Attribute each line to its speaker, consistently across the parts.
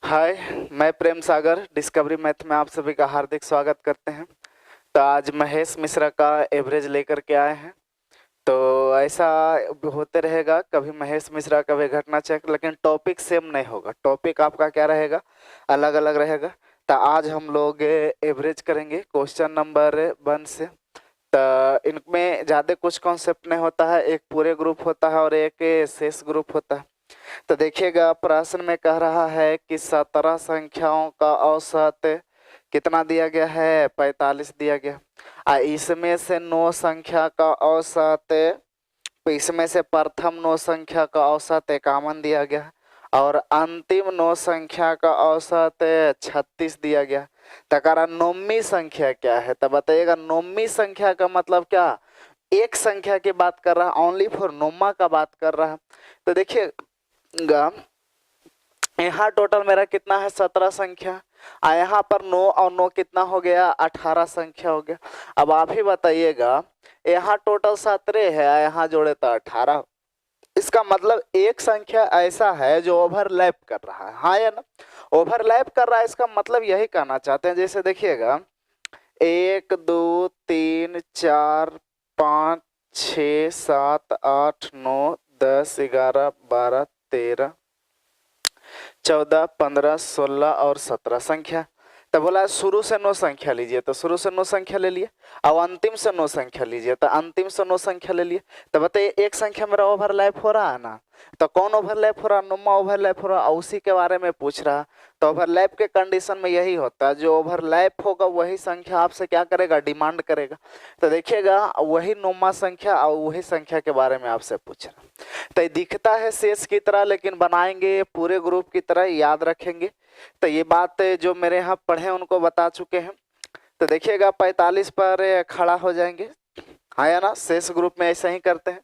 Speaker 1: हाय, मैं Prem Sagar discovery math में आप सभी का हार्दिक स्वागत करते हैं। तो आज महेश मिश्रा का एवरेज लेकर के आए हैं। तो ऐसा होते रहेगा, कभी महेश मिश्रा कभी घटना चक्र, लेकिन टॉपिक सेम नहीं होगा। टॉपिक आपका क्या रहेगा, अलग अलग रहेगा। तो आज हम लोग एवरेज करेंगे क्वेश्चन नंबर 1 से। तो इनमें ज़्यादा कुछ कॉन्सेप्ट नहीं होता है, एक पूरे ग्रुप होता है और एक शेष ग्रुप होता है। तो देखिएगा, प्रश्न में कह रहा है कि 17 संख्याओं का औसत कितना दिया गया है, 45 दिया गया। इसमें से 9 संख्या का औसत, इसमें से प्रथम 9 संख्या का औसत 51 दिया गया और अंतिम 9 संख्या का औसत 36 दिया गया। तकारा नौवीं संख्या क्या है, तो बताइएगा। नौवीं संख्या का मतलब क्या, एक संख्या की बात कर रहा है, ओनली फॉर नौमा का बात कर रहा है। तो देखिए, यहाँ टोटल मेरा कितना है, 17 संख्या। यहाँ पर 9 और 9 कितना हो गया, 18 संख्या हो गया। अब आप ही बताइएगा, यहाँ टोटल 17 है, यहाँ जोड़े तो 18। इसका मतलब एक संख्या ऐसा है जो ओवरलैप कर रहा है, हाँ या ना। ओवरलैप कर रहा है, इसका मतलब यही कहना चाहते हैं। जैसे देखिएगा, 1 2 3 4 5 6 7 8 9 10 11 12 13 14 15 16 और 17 संख्या। तो बोला शुरू से 9 संख्या लीजिए, तो शुरू से 9 संख्या ले लिए। अब अंतिम से 9 संख्या लीजिए, तो अंतिम से 9 संख्या ले लिए। तो बताइए, एक संख्या मेरा ओवरलैप हो रहा है ना। तो कौन ओवरलैप हो रहा, नौमा ओवरलैप हो रहा, उसी के बारे में पूछ रहा। तो ओवरलैप के कंडीशन में यही होता है, जो ओवरलैप होगा वही संख्या आपसे क्या करेगा, डिमांड करेगा। तो देखिएगा, वही नौमा संख्या और वही संख्या के बारे में आपसे पूछ रहा। तो दिखता है शेष की तरह, लेकिन बनाएंगे पूरे ग्रुप की तरह, याद रखेंगे। तो ये बात जो मेरे यहाँ पढ़े उनको बता चुके हैं। तो देखिएगा, 45 पर खड़ा हो जाएंगे, हाँ या ना। शेष ग्रुप में ऐसा ही करते हैं,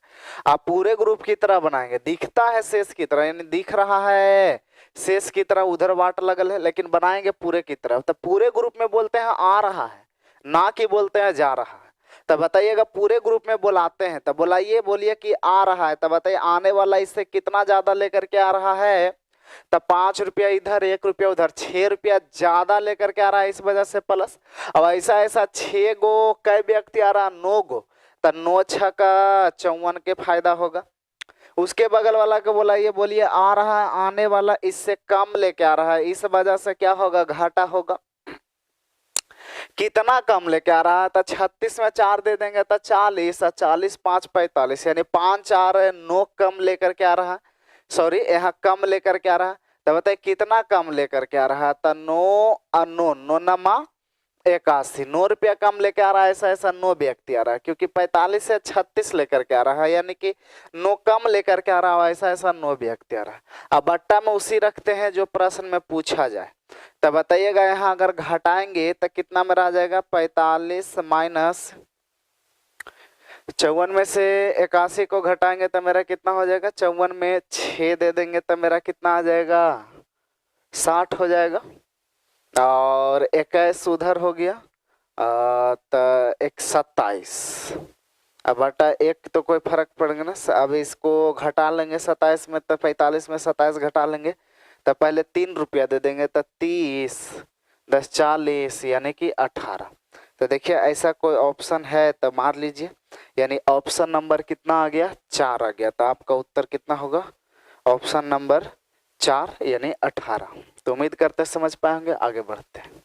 Speaker 1: आप पूरे ग्रुप की तरह बनाएंगे। दिखता है शेष की तरह, यानी दिख रहा है शेष की तरह, उधर वाट लगल है, लेकिन बनाएंगे पूरे की तरह। तो पूरे ग्रुप में बोलते हैं आ रहा है, ना कि बोलते हैं जा रहा है। तो बताइएगा, पूरे ग्रुप में बुलाते हैं, तो बुलाइए, बोलिए कि आ रहा है। तो बताइए, आने वाला इससे कितना ज्यादा लेकर के आ रहा है। तो 5 रुपया इधर, 1 रुपया उधर, 6 रुपया ज्यादा लेकर के आ रहा है, इस वजह से प्लस। अब ऐसा ऐसा 6 गो कई व्यक्ति आ रहा, 9 गो, तो 9 6 का 54 के फायदा होगा। उसके बगल वाला को बोलाइए, बोलिए आ रहा है, आने वाला इससे कम लेके आ रहा है, इस वजह से क्या होगा, घाटा होगा। कितना कम लेके आ रहा है, तो 36 में 4 दे देंगे तो 40, 40 5 45, यानी 5 4 9 कम लेकर के आ रहा है। सॉरी, यहाँ कम लेकर के आ रहा है। तो बताइए कितना कम लेकर के आ रहा है, तो 9 और 9 9 नमा 81, 9 रुपया कम लेके आ रहा है। ऐसा ऐसा 9 व्यक्ति आ रहा है, क्योंकि 45 से 36 लेकर के आ रहा है, यानी कि 9 कम लेकर के आ रहा है, ऐसा ऐसा 9 व्यक्ति आ रहा है। अब बट्टा में उसी रखते हैं जो प्रश्न में पूछा जाए। तो बताइएगा, यहाँ अगर घटाएंगे तो कितना में आ जाएगा, 45 माइनस 54 में से 81 को घटाएंगे तो मेरा कितना हो जाएगा, 54 में 6 दे देंगे तो मेरा कितना आ जाएगा, 60 हो जाएगा। और 21 उधर हो गया, तो 27। अब बटा 1 तो कोई फर्क पड़ेगा ना। अब इसको घटा लेंगे 27 में, तो 45 में 27 घटा लेंगे, तो पहले 3 रुपया दे देंगे, तो 30 10 40, यानी कि 18। तो देखिए, ऐसा कोई ऑप्शन है तो मार लीजिए, यानी ऑप्शन नंबर कितना आ गया, 4 आ गया। तो आपका उत्तर कितना होगा, ऑप्शन नंबर 4 यानी 18। तो उम्मीद करते हैं समझ पाएंगे, आगे बढ़ते हैं।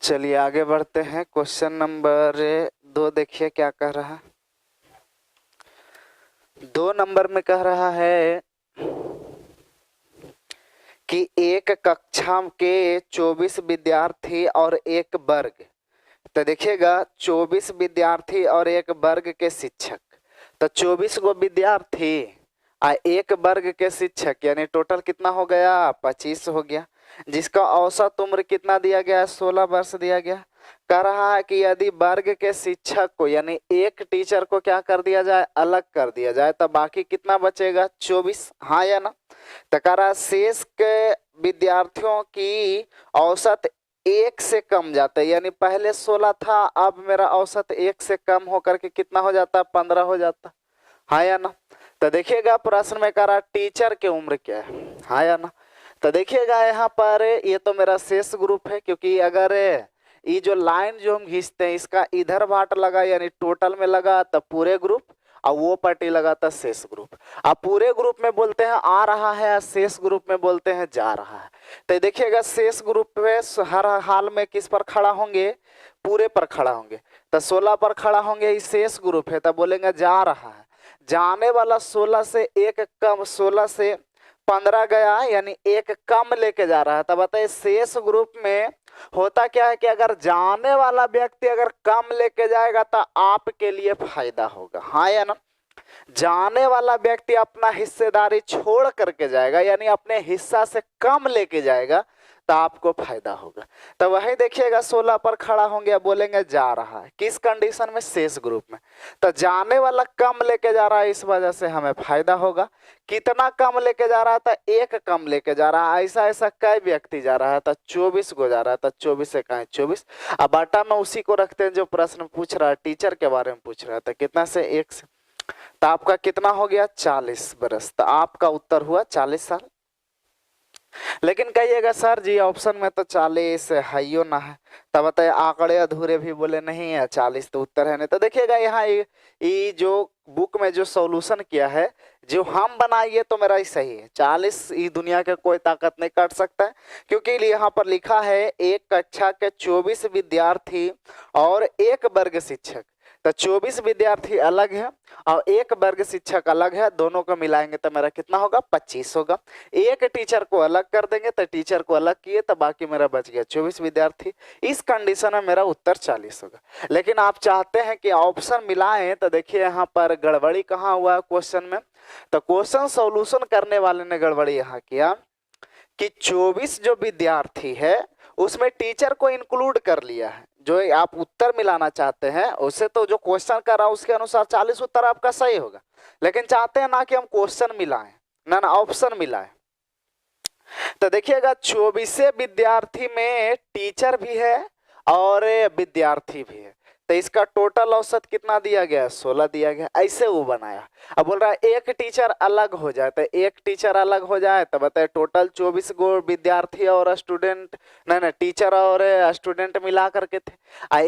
Speaker 1: चलिए आगे बढ़ते हैं। क्वेश्चन नंबर 2 देखिए क्या कह रहा है। 2 नंबर में कह रहा है कि एक कक्षा के 24 विद्यार्थी और एक वर्ग। तो देखिएगा, 24 विद्यार्थी और एक वर्ग के शिक्षक। तो 24 गो विद्यार्थी और एक वर्ग के शिक्षक, यानी टोटल कितना हो गया, 25 हो गया। जिसका औसत उम्र कितना दिया गया है, 16 वर्ष दिया गया। कह रहा है कि यदि वर्ग के शिक्षक को, यानी एक टीचर को क्या कर दिया जाए, अलग कर दिया जाए, तो बाकी कितना बचेगा, 24, हाँ या ना। तो कह रहा है शेष के विद्यार्थियों की औसत 1 से कम जाता है, यानी पहले 16 था, अब मेरा औसत 1 से कम होकर के कितना हो जाता है, 15 हो जाता, हाँ या ना। तो देखिएगा प्रश्न में कह रहा टीचर की उम्र क्या है, हाँ या ना। तो देखिएगा यहाँ पर ये तो मेरा शेष ग्रुप है, क्योंकि अगर ये जो लाइन जो हम खींचते हैं इसका इधर भाट लगा यानी टोटल में लगा तो पूरे ग्रुप, और वो पट्टी लगा था शेष ग्रुप। अब पूरे ग्रुप में बोलते हैं आ रहा है, शेष ग्रुप में बोलते हैं जा रहा है। तो देखिएगा शेष ग्रुप में हर हाल में किस पर खड़ा होंगे, पूरे पर खड़ा होंगे। तो 16 पर खड़ा होंगे, ये शेष ग्रुप है, तो बोलेंगे जा रहा है। जाने वाला 16 से एक कम, 16 से 15 गया यानी एक कम लेके जा रहा है। तब बताइए शेष ग्रुप में होता क्या है कि अगर जाने वाला व्यक्ति अगर कम लेके जाएगा तो आपके लिए फायदा होगा, हाँ या ना। जाने वाला व्यक्ति अपना हिस्सेदारी छोड़ करके जाएगा यानी अपने हिस्सा से कम लेके जाएगा तो आपको फायदा होगा। तो वही देखिएगा 16 पर खड़ा होंगे, बोलेंगे जा रहा है, किस कंडीशन में, शेष ग्रुप में। तो जाने वाला कम लेके जा रहा है, इस वजह से हमें फायदा होगा। कितना कम लेके जा रहा था, एक कम लेके जा रहा है। ऐसा ऐसा कई व्यक्ति जा रहा था, 24 को जा रहा था, 24 से कहीं 24। अब बाटा में उसी को रखते हैं जो प्रश्न पूछ रहा है, टीचर के बारे में पूछ रहा था, कितना से, 1 से। तो आपका कितना हो गया, 40 बरस। तो आपका उत्तर हुआ 40 साल। लेकिन कहिएगा सर जी ऑप्शन में तो 40 है ही ना है, तब बताइए आंकड़े अधूरे भी बोले नहीं है, 40 तो उत्तर है नहीं। तो देखिएगा यहाँ ये जो बुक में जो सॉल्यूशन किया है, जो हम बनाइए तो मेरा ही सही है। 40 ये दुनिया के कोई ताकत नहीं काट सकता है, क्योंकि यहाँ पर लिखा है एक कक्षा के 24 विद्यार्थी और एक वर्ग शिक्षक। तो 24 विद्यार्थी अलग है और एक वर्ग शिक्षक अलग है, दोनों को मिलाएंगे तो मेरा कितना होगा, 25 होगा। एक टीचर को अलग कर देंगे तो टीचर को अलग किए तो बाकी मेरा बच गया 24 विद्यार्थी। इस कंडीशन में मेरा उत्तर 40 होगा। लेकिन आप चाहते हैं कि ऑप्शन मिलाएं, तो देखिए यहाँ पर गड़बड़ी कहाँ हुआ क्वेश्चन में। तो क्वेश्चन सॉल्यूशन करने वाले ने गड़बड़ी यहाँ किया कि 24 जो विद्यार्थी है उसमें टीचर को इंक्लूड कर लिया है। जो आप उत्तर मिलाना चाहते हैं उससे तो जो क्वेश्चन कर रहा है उसके अनुसार 40 उत्तर आपका सही होगा, लेकिन चाहते हैं ना कि हम क्वेश्चन मिलाएं, ना ऑप्शन मिलाएं। तो देखिएगा 24 विद्यार्थी में टीचर भी है और विद्यार्थी भी है, तो इसका टोटल औसत कितना दिया गया, 16 दिया गया। ऐसे वो बनाया। अब बोल रहा है एक टीचर अलग हो जाए, तो एक टीचर अलग हो जाए तो बताए टोटल 24 गो विद्यार्थी और स्टूडेंट, नहीं टीचर और स्टूडेंट मिला करके थे।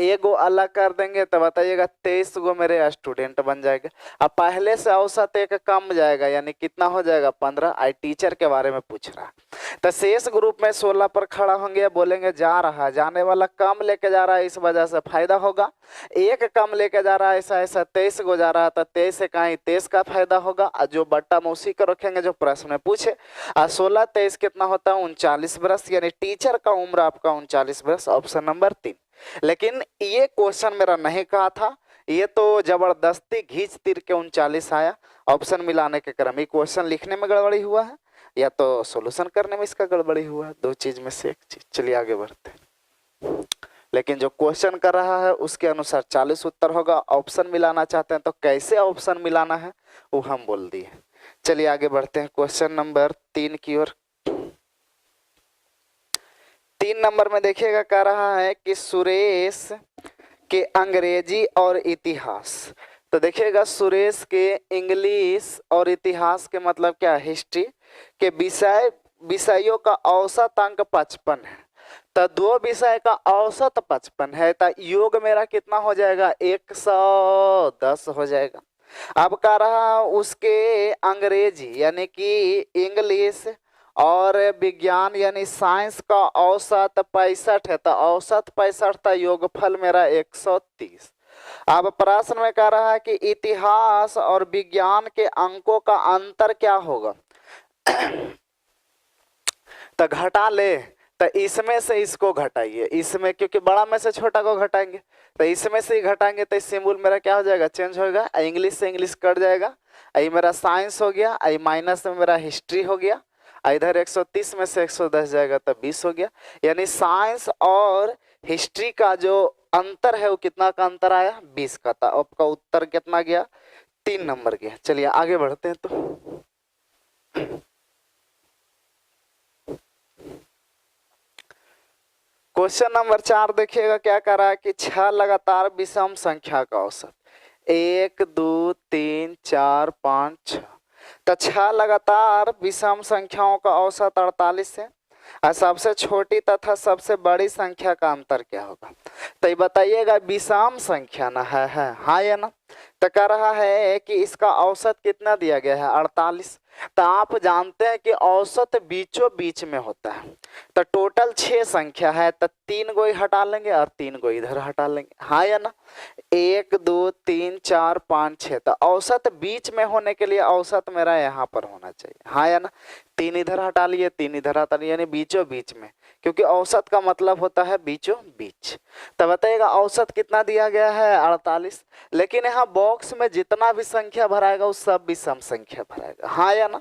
Speaker 1: एक गो अलग कर देंगे तो बताइएगा 23 गो मेरे स्टूडेंट बन जाएगा। अब पहले से औसत एक कम जाएगा यानी कितना हो जाएगा, 15। आई टीचर के बारे में पूछ रहा। तो शेष ग्रुप में 16 पर खड़ा होंगे, बोलेंगे जा रहा है, जाने वाला कम लेके जा रहा है, इस वजह से फायदा होगा। एक कम लेके जा रहा है, ऐसा ऐसा 23 को जा रहा था, 23 से कहीं 23 का फायदा होगा। जो बट्टा में उसी को रखेंगे जो प्रश्न में पूछे। 16 23 कितना होता है, 39 बरस, यानी टीचर का उम्र आपका 39 बरस, ऑप्शन नंबर 3। लेकिन ये क्वेश्चन मेरा नहीं कहा था, ये तो जबरदस्ती घींच तीर के 39 आया। ऑप्शन मिलाने के क्रम में क्वेश्चन लिखने में गड़बड़ी हुआ है या तो सॉल्यूशन करने में इसका गड़बड़ी हुआ है, दो चीज में से एक चीज। चलिए आगे बढ़ते हैं। लेकिन जो क्वेश्चन कर रहा है उसके अनुसार 40 उत्तर होगा। ऑप्शन मिलाना चाहते हैं तो कैसे ऑप्शन मिलाना है वो हम बोल दिए। चलिए आगे बढ़ते हैं क्वेश्चन नंबर 3 की ओर। 3 नंबर में देखिएगा कह रहा है कि सुरेश के अंग्रेजी और इतिहास। तो देखिएगा सुरेश के इंग्लिश और इतिहास के मतलब क्या, हिस्ट्री के विषयों का औसत अंक 55 है। तो दो विषय का औसत 55 है, तो योग मेरा कितना हो जाएगा, 110 हो जाएगा। अब कह रहा उसके अंग्रेजी यानी कि इंग्लिश और विज्ञान यानी साइंस का औसत 65 है, तो औसत 65 था, योगफल मेरा 130। अब प्रश्न में कह रहा है कि इतिहास और विज्ञान के अंकों का अंतर क्या होगा। तो घटा ले, तो इसमें से इसको घटाइए, इसमें क्योंकि बड़ा में से छोटा को घटाएंगे तो इसमें से ही घटाएंगे, तो सिंबल मेरा क्या हो जाएगा, चेंज होगा। इंग्लिश से इंग्लिश कट जाएगा, आई मेरा साइंस हो गया, आई माइनस में मेरा हिस्ट्री हो गया, इधर 130 में से 110 जाएगा तो 20 हो गया। यानी साइंस और हिस्ट्री का जो अंतर है वो कितना का अंतर आया, 20 का था। आपका उत्तर कितना गया, 3 नंबर गया। चलिए आगे बढ़ते हैं। तो क्वेश्चन नंबर 4 देखिएगा क्या कर रहा है कि 6 लगातार विषम संख्या का औसत 1 2 3 4 5 6 तो 6 लगातार विषम संख्याओं का औसत 48 है और सबसे छोटी तथा सबसे बड़ी संख्या का अंतर क्या होगा। तो ये बताइएगा विषम संख्या ना है हाँ या ना। तो कह रहा है कि इसका औसत कितना दिया गया है 48। तो आप जानते हैं कि औसत बीचों बीच में होता है। तो टोटल 6 संख्या है तो 3 को ही हटा लेंगे और 3 को इधर हटा लेंगे हाँ या ना। 1 2 3 4 5 6 तो औसत बीच में होने के लिए औसत मेरा यहाँ पर होना चाहिए हाँ या ना। 3 इधर हटा लिए 3 इधर हटा लिए यानी बीचों बीच में, क्योंकि औसत का मतलब होता है बीचों बीच। तो बताइएगा औसत कितना दिया गया है 48। लेकिन यहाँ बॉक्स में जितना भी संख्या भराएगा वो सब विषम संख्या भराएगा हाँ या ना।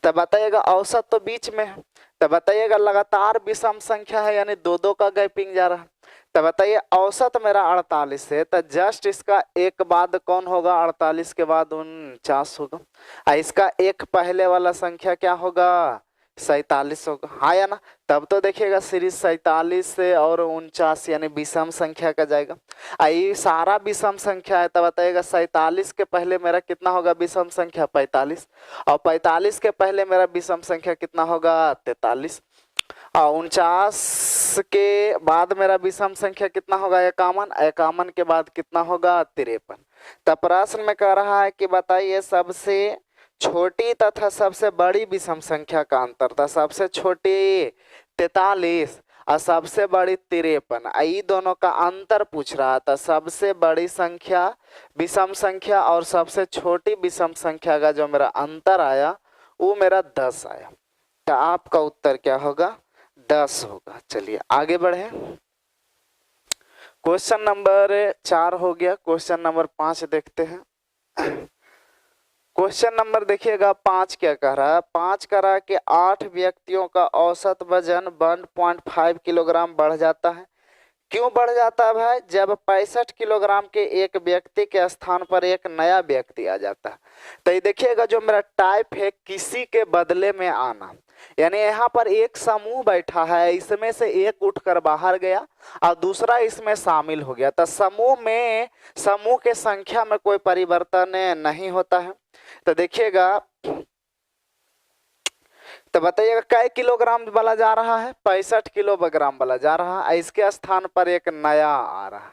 Speaker 1: तो बताइएगा औसत तो बीच में है। तो बताइएगा लगातार विषम संख्या है यानी 2 का गैपिंग जा रहा है। तो बताइए औसत मेरा 48 है तो जस्ट इसका एक बाद कौन होगा 48 के बाद 49 होगा और इसका एक पहले वाला संख्या क्या होगा 47 होगा हाँ या ना। तब तो देखिएगा सीरीज 47 से और 49 यानी विषम संख्या का जाएगा। ये सारा विषम संख्या है तो बताइएगा 47 के पहले मेरा कितना होगा विषम संख्या 45 और 45 के पहले मेरा विषम संख्या कितना होगा 43 और 49 के बाद मेरा विषम संख्या कितना होगा 51, 51 के बाद कितना होगा 53। तब प्रश्न में कह रहा है कि बताइए सबसे छोटी तथा सबसे बड़ी विषम संख्या का अंतर। था सबसे छोटी 43 और सबसे बड़ी 53, ये दोनों का अंतर पूछ रहा था। सबसे बड़ी संख्या विषम संख्या और सबसे छोटी विषम संख्या का जो मेरा अंतर आया वो मेरा 10 आया। तो आपका उत्तर क्या होगा 10 होगा। चलिए आगे बढ़े। क्वेश्चन नंबर 4 हो गया। क्वेश्चन नंबर 5 देखते हैं। क्वेश्चन नंबर देखिएगा 5 क्या कह रहा है। 5 कह रहा है कि 8 व्यक्तियों का औसत वजन 1.5 किलोग्राम बढ़ जाता है। क्यों बढ़ जाता है भाई? जब 65 किलोग्राम के एक व्यक्ति के स्थान पर एक नया व्यक्ति आ जाता है। तो ये देखिएगा जो मेरा टाइप है किसी के बदले में आना, यानी यहाँ पर एक समूह बैठा है, इसमें से एक उठकर बाहर गया और दूसरा इसमें शामिल हो गया। तो समूह के संख्या में कोई परिवर्तन नहीं होता है। तो देखिएगा तो बताइएगा कै किलोग्राम वाला जा रहा है 65 किलोग्राम वाला जा रहा है। इसके स्थान पर एक नया आ रहा है।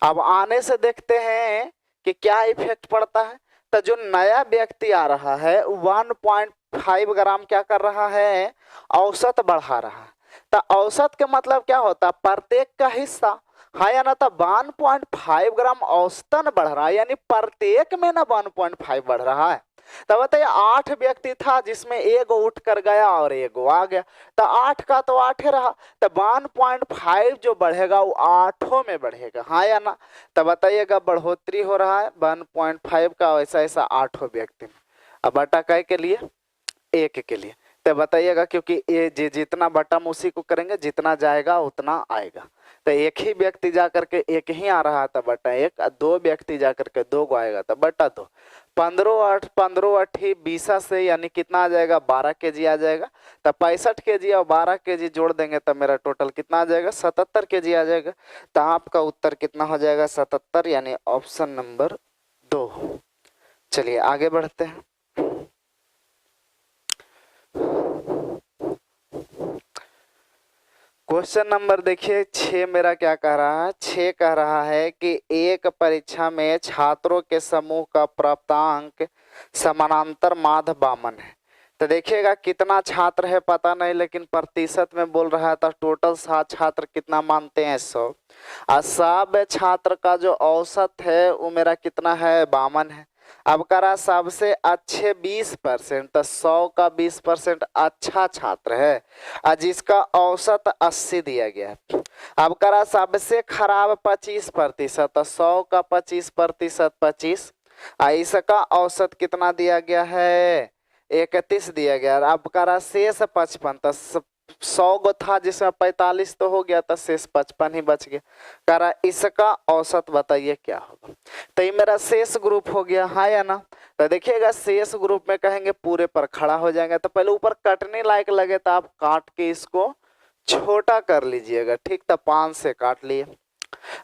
Speaker 1: अब आने से देखते हैं कि क्या इफेक्ट पड़ता है। तो जो नया व्यक्ति आ रहा है 1.5 ग्राम क्या कर रहा है औसत बढ़ा रहा है। तो औसत के मतलब क्या होता है प्रत्येक का हिस्सा हाँ या ना। तो 1.5 ग्राम औसतन बढ़ रहा है यानी प्रत्येक में ना 1.5 बढ़ रहा है। तो बताइए 8 व्यक्ति था जिसमें एगो उठ कर गया और एगो आ गया। तो 8 का तो 8 ही रहा। तो 1.5 जो बढ़ेगा वो 8 में बढ़ेगा हाँ या ना। तो बताइएगा बढ़ोतरी हो रहा है 1.5 का ऐसा ऐसा 8 व्यक्ति में। अब बटा कै के लिए 1 के लिए। तो बताइएगा क्योंकि ये जितना बटा हम उसी को करेंगे जितना जाएगा उतना आएगा। तो एक ही व्यक्ति जाकर के एक ही आ रहा था बटा 1, 2 व्यक्ति जाकर के 2 को आएगा तो बटा 2। 15 8 20 से यानी कितना आ जाएगा 12 केजी आ जाएगा। तो 65 केजी और 12 केजी जोड़ देंगे तो मेरा टोटल कितना आ जाएगा 77 केजी आ जाएगा। तो आपका उत्तर कितना हो जाएगा 77 यानी ऑप्शन नंबर 2। चलिए आगे बढ़ते हैं। क्वेश्चन नंबर देखिए 6 मेरा क्या कह रहा है। 6 कह रहा है कि एक परीक्षा में छात्रों के समूह का प्राप्तांक समानांतर माध्य वामन है। तो देखिएगा कितना छात्र है पता नहीं, लेकिन प्रतिशत में बोल रहा था। टोटल छात्र कितना मानते हैं 100 और सब छात्र का जो औसत है वो मेरा कितना है 52 है। अब करा सबसे अच्छे 20%, तो 100 का 20% अच्छा छात्र है और जिसका औसत 80 दिया गया है। अब करा सबसे खराब 25%, तो 100 का 25% 25 और इसका औसत कितना दिया गया है 31 दिया गया। अब करा शेष 55, तो 100 गो था जिसमें 45 तो हो गया, तो शेष 55 ही बच गया। करा इसका औसत बताइए क्या होगा। तो ये मेरा शेष ग्रुप हो गया हाँ या ना। तो देखिएगा शेष ग्रुप में कहेंगे पूरे पर खड़ा हो जाएंगे। तो पहले ऊपर कटने लायक लगे तो आप काट के इसको छोटा कर लीजिएगा, ठीक। तो 5 से काट लिए।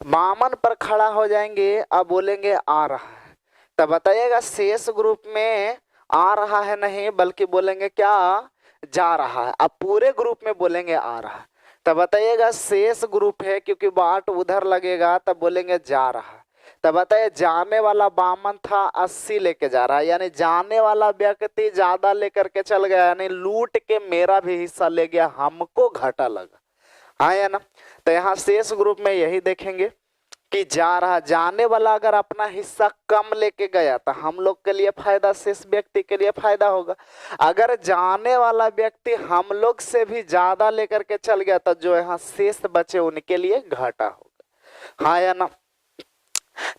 Speaker 1: वामन पर खड़ा हो जाएंगे, अब बोलेंगे आ रहा है। तो बताइएगा शेष ग्रुप में आ रहा है नहीं, बल्कि बोलेंगे क्या, जा रहा है। अब पूरे ग्रुप में बोलेंगे आ रहा है, तब बताइएगा शेष ग्रुप है क्योंकि बाट उधर लगेगा, तब बोलेंगे जा रहा है। तब बताइए जाने वाला बामन था 80 लेके जा रहा है, यानी जाने वाला व्यक्ति ज्यादा लेकर के चल गया, यानी लूट के मेरा भी हिस्सा ले गया, हमको घाटा लगा। हाँ या ना। तो यहाँ शेष ग्रुप में यही देखेंगे कि जा रहा, जाने वाला अगर अपना हिस्सा कम लेके गया तो हम लोग के लिए फायदा, शेष व्यक्ति के लिए फायदा होगा। अगर जाने वाला व्यक्ति हम लोग से भी ज्यादा लेकर के चल गया तो जो यहाँ शेष बचे उनके लिए घाटा होगा। हाँ या ना।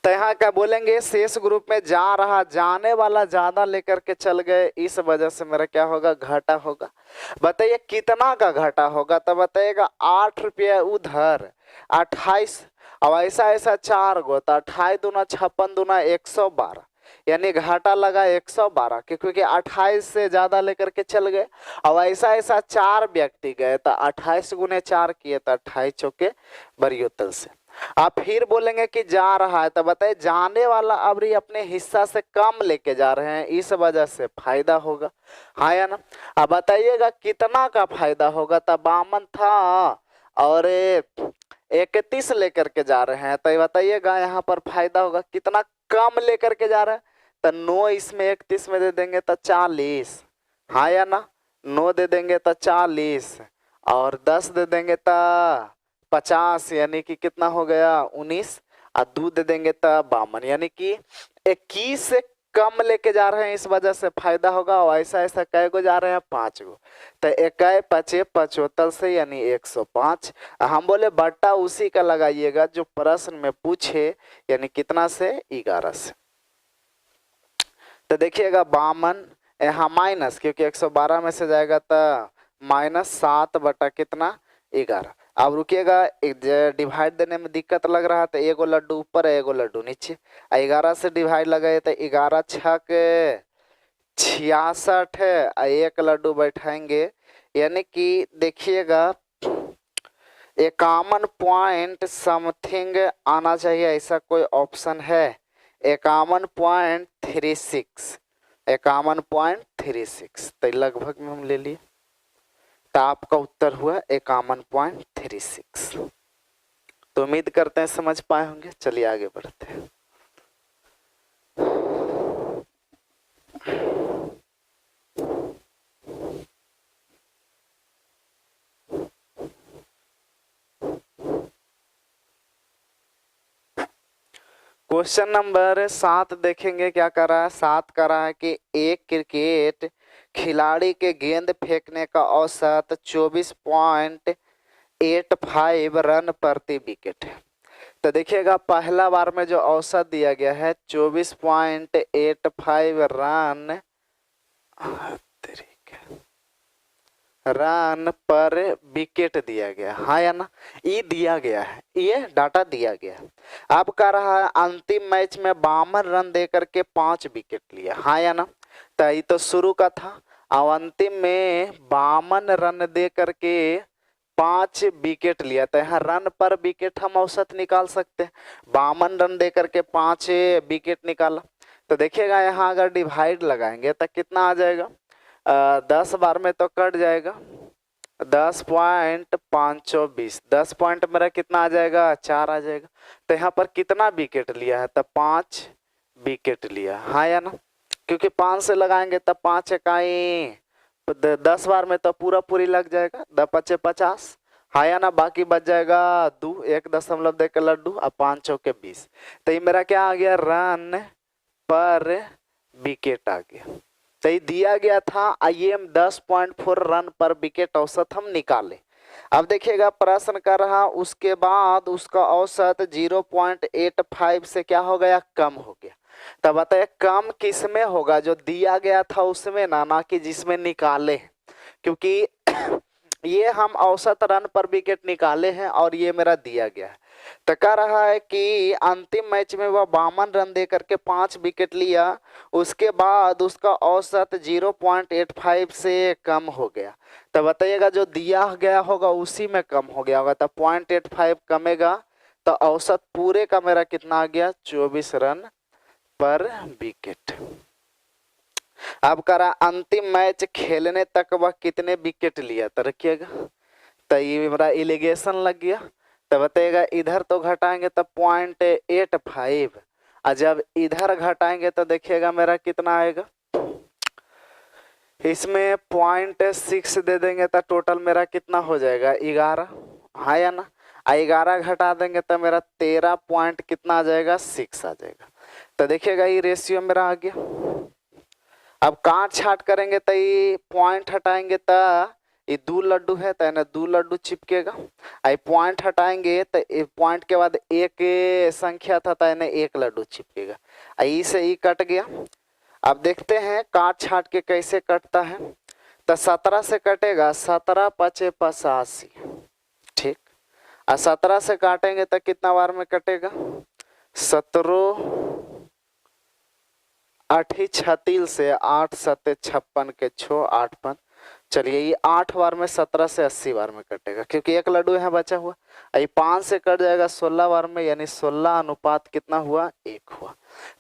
Speaker 1: तो यहाँ क्या बोलेंगे, शेष ग्रुप में जा रहा, जाने वाला ज्यादा लेकर के चल गए, इस वजह से मेरा क्या होगा, घाटा होगा। बताइए कितना का घाटा होगा, तो बताइएगा 8 रुपया उधर, 28, अब ऐसा ऐसा 4 गो, तो 28 दूना 56 दूना 112, यानी घाटा लगा 112 क्योंकि 28 से ज्यादा लेकर के चल गए। अब ऐसा ऐसा 4 व्यक्ति गए तो 28 गुने 4 किए तो 28 चौके बरियोतल से। आप फिर बोलेंगे कि जा रहा है, तो बताइए जाने वाला अभी अपने हिस्सा से कम लेके जा रहे हैं, इस वजह से फायदा होगा। हाँ या ना। अब बताइएगा कितना का फायदा होगा, तो बामन था और 31 लेकर के जा रहे हैं, तो बताइएगा यहाँ पर फायदा होगा कितना कम लेकर के जा रहे हैं, तो 9 इसमें 31 में दे देंगे तो 40। हाँ या ना। 9 दे देंगे तो 40 और 10 दे देंगे तो 50, यानी कि कितना हो गया 19, और 2 दे देंगे तो 52, यानी कि 21 से कम लेके जा रहे हैं, इस वजह से फायदा होगा। और ऐसा ऐसा कै गो जा रहे हैं, 5 गो, तो 1 5 75 से यानी 105। हम बोले बट्टा उसी का लगाइएगा जो प्रश्न में पूछे, यानी कितना से 11 से। तो देखिएगा 52 यहाँ माइनस, क्योंकि 112 में से जाएगा तो -7 बटा कितना 11। अब रुकिएगा, डिवाइड देने में दिक्कत लग रहा तो एगो लड्डू ऊपर है एगो लड्डू नीचे, 11 से डिवाइड लगाए तो 11 छक 66 है, 1 लड्डू बैठाएंगे, यानी कि देखिएगा 51 पॉइंट समथिंग आना चाहिए, ऐसा कोई ऑप्शन है 51.36, 51.36, तो लगभग में हम ले लिए, तो आपका उत्तर हुआ 51.36। तो उम्मीद करते हैं समझ पाए होंगे। चलिए आगे बढ़ते हैं। क्वेश्चन नंबर 7 देखेंगे क्या कर रहा है। 7 कर रहा है कि एक क्रिकेट खिलाड़ी के गेंद फेंकने का औसत 24.85 रन प्रति विकेट है। तो देखिएगा पहला बार में जो औसत दिया गया है 24.85 रन पर विकेट दिया गया। हाँ या ना, ये दिया गया है, ये डाटा दिया गया है। अब कह रहा है अंतिम मैच में 52 रन दे करके 5 विकेट लिया। हाँ या ना, तो ये तो शुरू का था। अब अंतिम में 52 रन दे करके 5 विकेट लिया, तो यहाँ रन पर विकेट हम औसत निकाल सकते हैं। 52 रन दे करके 5 विकेट निकाला, तो देखिएगा यहाँ अगर डिवाइड लगाएंगे तो कितना आ जाएगा, 10 बार में तो कट जाएगा, 10.520, 10 पॉइंट मेरा कितना आ जाएगा, 4 आ जाएगा। तो यहाँ पर कितना विकेट लिया है, तो 5 विकेट लिया। हाँ या ना, क्योंकि 5 से लगाएंगे तब 5 इकाई 10 बार में तो पूरा पूरी लग जाएगा, 10 5 50। हाँ या ना, बाकी बच जाएगा 2, 1.2 के लड्डू और 5 चौके 20। तो ये मेरा क्या आ गया, रन पर विकेट आ गया। तो ये दिया गया था IM 10.4 रन पर विकेट औसत हम निकाले। अब देखिएगा प्रश्न कर रहा, उसके बाद उसका औसत 0.85 से क्या हो गया, कम हो गया। तब बताइए कम किस में होगा, जो दिया गया था उसमें ना कि जिसमें निकाले, क्योंकि ये हम औसत रन पर विकेट निकाले हैं और ये मेरा दिया गया है। तो कह रहा है कि अंतिम मैच में वह 52 रन दे करके 5 विकेट लिया, उसके बाद उसका औसत 0.85 से कम हो गया। तो बताइएगा जो दिया गया होगा उसी में कम हो गया होगा, तो 0.85 कमेगा, तो औसत पूरे का मेरा कितना आ गया, 24 रन पर विकेट। अब करा अंतिम मैच खेलने तक वह कितने विकेट लिया, तो रखिएगा। तो ये मेरा इलिगेशन लग गया। तो बताइएगा इधर तो घटाएंगे तो 0.85, और जब इधर घटाएंगे तो देखिएगा मेरा कितना आएगा। इसमें 0.6 दे देंगे तो टोटल मेरा कितना हो जाएगा 11, हाँ या ना। 11 घटा देंगे तो मेरा 13 पॉइंट कितना आ जाएगा 6 आ जाएगा। तो देखिएगा ये रेशियो मेरा आ गया। अब काट छाट करेंगे तो ये पॉइंट हटाएंगे तो ये 2 लड्डू है तो ना 2 लड्डू चिपकेगा। आई पॉइंट हटाएंगे तो पॉइंट के बाद एक संख्या था तो ना 1 लड्डू चिपकेगा। आई से ई कट गया। अब देखते हैं काट छाट के कैसे कटता है। तो 17 से कटेगा, 17 पचे 85, ठीक। और 17 से काटेंगे तो कितना बार में कटेगा, 17 8 36 से 8 7 56 के 6 8 5, चलिए ये 8 बार में 17 से 80 बार में कटेगा, क्योंकि 1 लड्डू यहाँ बचा हुआ। ये 5 से कट जाएगा 16 बार में, यानी 16 अनुपात कितना हुआ 1 हुआ।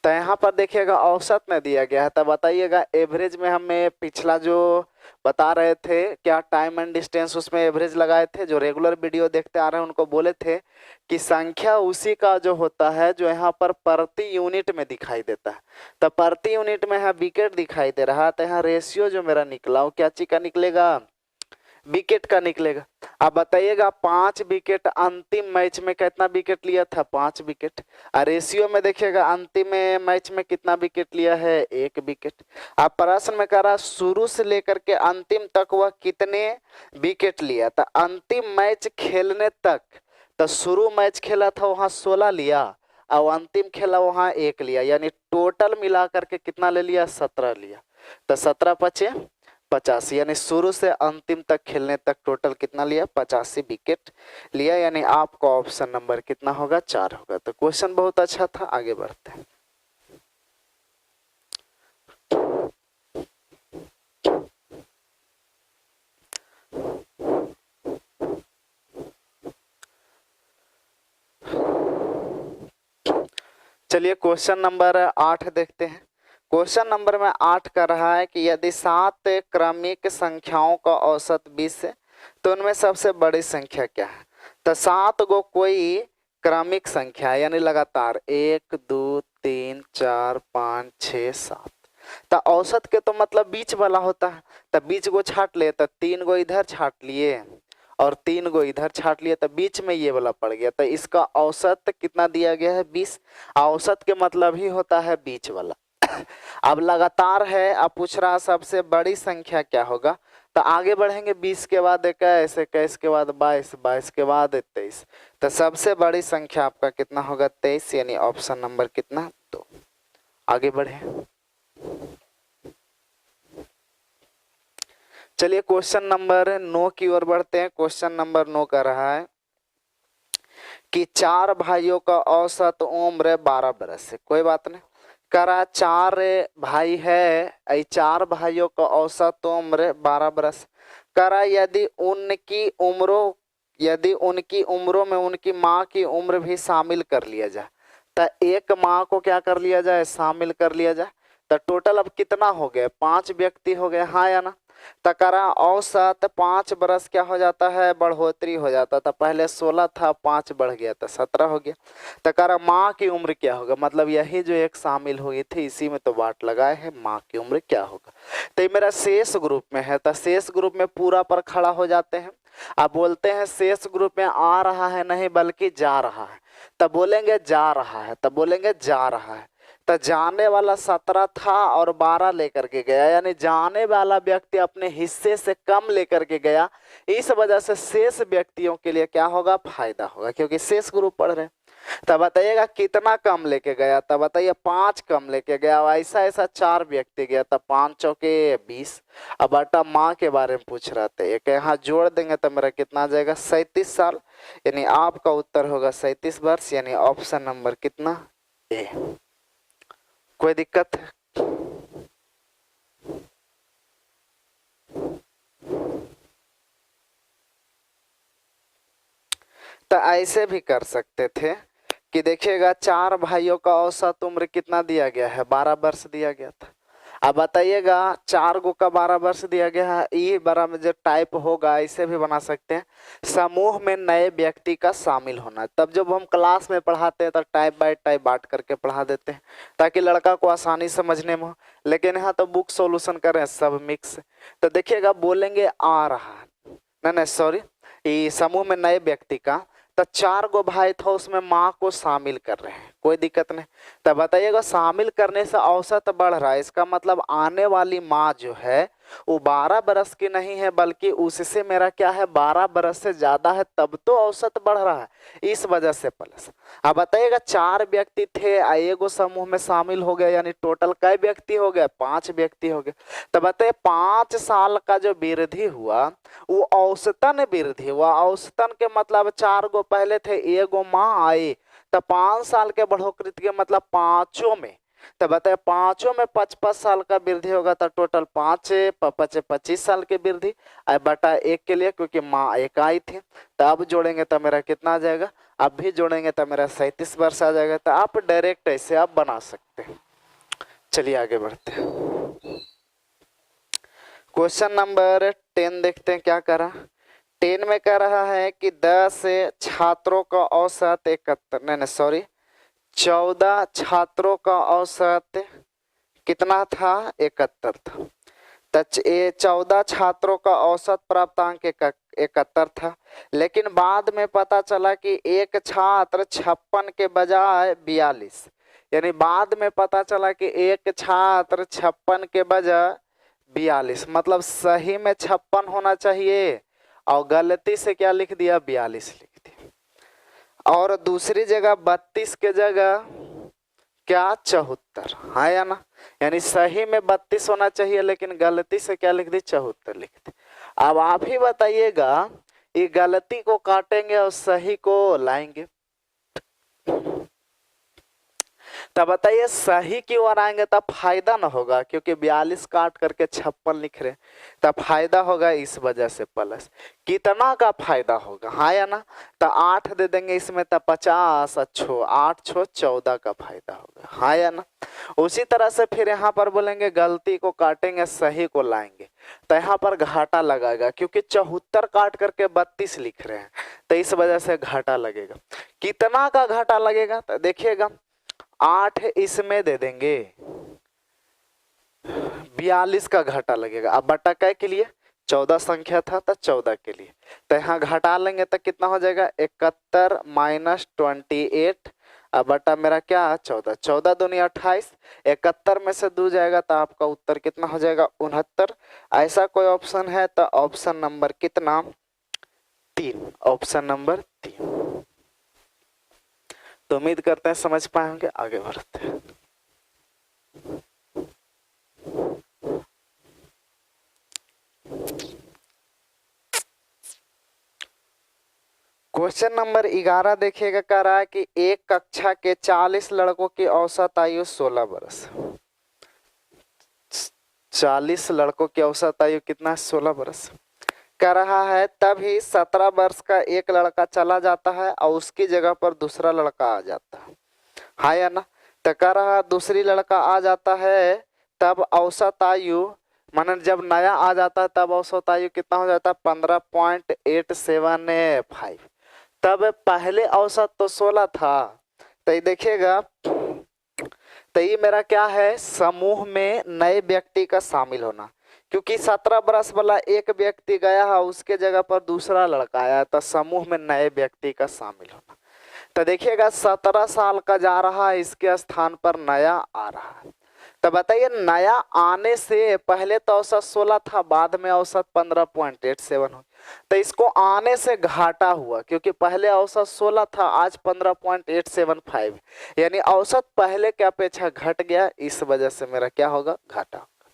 Speaker 1: तो यहाँ पर देखिएगा औसत में दिया गया है। तो बताइएगा एवरेज में हमें पिछला जो बता रहे थे क्या टाइम एंड डिस्टेंस, उसमें एवरेज लगाए थे। जो रेगुलर वीडियो देखते आ रहे हैं उनको बोले थे कि संख्या उसी का जो होता है जो यहाँ पर प्रति यूनिट में दिखाई देता है। तो प्रति यूनिट में यहाँ विकेट दिखाई दे रहा है, तो यहाँ रेशियो जो मेरा निकला वो क्या चीज का निकलेगा, विकेट का निकलेगा। अब बताइएगा 5 विकेट अंतिम मैच में कितना विकेट लिया था, 5 विकेट। और रेशियो में देखिएगा अंतिम मैच में कितना विकेट लिया है, 1 विकेट। अब प्रश्न में कह रहा शुरू से लेकर के अंतिम तक वह कितने विकेट लिया, तो अंतिम मैच खेलने तक, तो शुरू मैच खेला था वहां 16 लिया और अंतिम खेला वहां 1 लिया, यानी टोटल मिला करके कितना ले लिया, 17 लिया। तो 17 पचे 85, यानी शुरू से अंतिम तक खेलने तक टोटल कितना लिया, 85 विकेट लिया। यानी आपका ऑप्शन नंबर कितना होगा, 4 होगा। तो क्वेश्चन बहुत अच्छा था, आगे बढ़ते हैं। चलिए क्वेश्चन नंबर 8 देखते हैं। क्वेश्चन नंबर में 8 कर रहा है कि यदि 7 क्रमिक संख्याओं का औसत 20 है तो उनमें सबसे बड़ी संख्या क्या है। तो 7 गो कोई क्रमिक संख्या है, यानी लगातार 1 2 3 4 5 6 7। तो औसत के तो मतलब बीच वाला होता है। तो बीच को छाट लिए तो 3 गो इधर छाट लिए और 3 गो इधर छाट लिए, तो बीच में ये वाला पड़ गया। तो इसका औसत कितना दिया गया है, 20। औसत के मतलब ही होता है बीच वाला। अब लगातार है, अब पूछ रहा सबसे बड़ी संख्या क्या होगा। तो आगे बढ़ेंगे, 20 के बाद 21, 21 के बाद 22, 22 के बाद 23। तो सबसे बड़ी संख्या आपका कितना होगा, 23, यानी ऑप्शन नंबर कितना 2। आगे बढ़े, चलिए क्वेश्चन नंबर 9 की ओर बढ़ते हैं। क्वेश्चन नंबर 9 का रहा है कि 4 भाइयों का औसत उम्र 12 बरस है। कोई बात नहीं, करा 4 भाई है, 4 भाइयों का औसत उम्र 12 बरस। करा यदि उनकी उम्रों में उनकी माँ की उम्र भी शामिल कर लिया जाए, तो एक माँ को क्या कर लिया जाए, शामिल कर लिया जाए। तो टोटल अब कितना हो गए, 5 व्यक्ति हो गए, हाँ या ना। तो करा औसत 5 बरस क्या हो जाता है, बढ़ोतरी हो जाता था। पहले 16 था, 5 बढ़ गया तो 17 हो गया। तो करा माँ की उम्र क्या होगा, मतलब यही जो एक शामिल हुई थी इसी में तो बात लगाए है, माँ की उम्र क्या होगा। तो ये मेरा शेष ग्रुप में है, तो शेष ग्रुप में पूरा पर खड़ा हो जाते हैं। अब बोलते हैं शेष ग्रुप में आ रहा है नहीं बल्कि जा रहा है, तब बोलेंगे जा रहा है, तब बोलेंगे जा रहा है। तो जाने वाला 17 था और 12 लेकर के गया, यानी जाने वाला व्यक्ति अपने हिस्से से कम लेकर के गया। इस वजह से शेष व्यक्तियों के लिए क्या होगा, फायदा होगा, क्योंकि शेष ग्रुप पढ़ रहे हैं। तब बताइएगा कितना कम लेके गया, तब बताइए 5 कम लेके गया। ऐसा ऐसा 4 व्यक्ति गया, तब 5 चौके 20। अब बेटा माँ के बारे में पूछ रहे थे, एक यहाँ जोड़ देंगे तो मेरा कितना आ जाएगा, 37 साल, यानी आपका उत्तर होगा 37 वर्ष, यानी ऑप्शन नंबर कितना ए। कोई दिक्कत है? तो ऐसे भी कर सकते थे कि देखिएगा 4 भाइयों का औसत उम्र कितना दिया गया है, 12 वर्ष दिया गया था। अब बताइएगा 4 गो का 12 वर्ष दिया गया है, ये बड़ा में जो टाइप होगा इसे भी बना सकते हैं, समूह में नए व्यक्ति का शामिल होना। तब जब हम क्लास में पढ़ाते हैं तो टाइप बाय टाइप बांट करके पढ़ा देते हैं ताकि लड़का को आसानी समझने में हो, लेकिन यहाँ तो बुक सॉल्यूशन कर रहे हैं सब मिक्स। तो देखिएगा बोलेंगे आ रहा, नहीं सॉरी, ये समूह में नए व्यक्ति का, तो 4 गो भाई था उसमें माँ को शामिल कर रहे हैं, कोई दिक्कत नहीं। तो बताइएगा शामिल करने से औसत बढ़ रहा है, इसका मतलब आने वाली माँ जो है वो 12 बरस की नहीं है बल्कि उससे मेरा क्या है 12 बरस से ज्यादा है, तब तो औसत बढ़ रहा है, इस वजह से प्लस। अब बताइएगा 4 व्यक्ति थे, एगो समूह में शामिल हो गया, यानी टोटल कई व्यक्ति हो गए, 5 व्यक्ति हो गए। तो बताइए 5 साल का जो वृद्धि हुआ वो औसतन वृद्धि हुआ, औसतन के मतलब 4 गो पहले थे, एगो माँ आई, तो 5 साल के बढ़ोतरी के मतलब पांचों में, तो बताए पांचों में 5-5 साल का वृद्धि होगा, तो टोटल 5 5 25 साल की वृद्धि बटा 1 के लिए, क्योंकि माँ एक आई थी। तो अब जोड़ेंगे तो मेरा कितना आ जाएगा, अब भी जोड़ेंगे तो मेरा 37 वर्ष आ जाएगा। तो आप डायरेक्ट ऐसे आप बना सकते हैं। चलिए आगे बढ़ते हैं। क्वेश्चन नंबर 10 देखते हैं क्या करा। 10 में कह रहा है कि 10 छात्रों का औसत 71, नहीं सॉरी 14 छात्रों का औसत कितना था, 71 था। तो ये 14 छात्रों का औसत प्राप्तांक 71 था, लेकिन बाद में पता चला कि एक छात्र 56 के बजाय 42, यानी बाद में पता चला कि एक छात्र 56 के बजाय 42, मतलब सही में 56 होना चाहिए और गलती से क्या लिख दिया 42 लिख दिया, और दूसरी जगह 32 के जगह क्या 74, हाँ या ना, यानी सही में 32 होना चाहिए लेकिन गलती से क्या लिख दी 74 लिख दी। अब आप ही बताइएगा ये गलती को काटेंगे और सही को लाएंगे, तब बताइए सही की ओर आएंगे तब फायदा ना होगा, क्योंकि 42 काट करके 56 लिख रहे, तब फायदा होगा, इस वजह से प्लस। कितना का फायदा होगा, हाँ या ना, तो 8 दे देंगे इसमें, तब 50 अच्छो 8 छो 14 का फायदा होगा, हाँ या ना। उसी तरह से फिर यहाँ पर बोलेंगे गलती को काटेंगे सही को लाएंगे, तो यहाँ पर घाटा लगाएगा, क्योंकि 74 काट करके 32 लिख रहे हैं, तो इस वजह से घाटा लगेगा। कितना का घाटा लगेगा, तो देखिएगा 8 इसमें दे देंगे, 42 का घाटा लगेगा। अब बटा कै के लिए 14 संख्या था तो 14 के लिए, तो यहाँ घटा लेंगे तो कितना हो जाएगा 71 माइनस 28, अब बटा मेरा क्या 14, 14 दूनी 28, 71 में से 2 जाएगा तो आपका उत्तर कितना हो जाएगा 69। ऐसा कोई ऑप्शन है तो ऑप्शन नंबर कितना 3, ऑप्शन नंबर 3। तो उम्मीद करते हैं समझ पाए होंगे, आगे बढ़ते हैं। क्वेश्चन नंबर 11 देखिएगा, कह रहा है कि एक कक्षा के 40 लड़कों की औसत आयु 16 वर्ष। 40 लड़कों की औसत आयु कितना 16 वर्ष कह रहा है, तभी 17 वर्ष का एक लड़का चला जाता है और उसकी जगह पर दूसरा लड़का आ जाता है, हाँ या ना। तो कह रहा दूसरी लड़का आ जाता है तब औसत आयु, माने जब नया आ जाता है तब औसत आयु कितना हो जाता है 15.875। तब पहले औसत तो 16 था, तो ये देखिएगा, तो ये मेरा क्या है समूह में नए व्यक्ति का शामिल होना, क्योंकि 17 वर्ष वाला एक व्यक्ति गया है उसके जगह पर दूसरा लड़का आया, तो समूह में नए व्यक्ति का शामिल होना। तो देखिएगा 17 साल का जा रहा है, इसके स्थान पर नया आ रहा है। तो बताइए नया आने से पहले तो औसत 16 था, बाद में औसत 15.87 हो, तो इसको आने से घाटा हुआ, क्योंकि पहले औसत 16 था आज 15.875, यानी औसत पहले के अपेक्षा घट गया, इस वजह से मेरा क्या होगा घाटा होगा।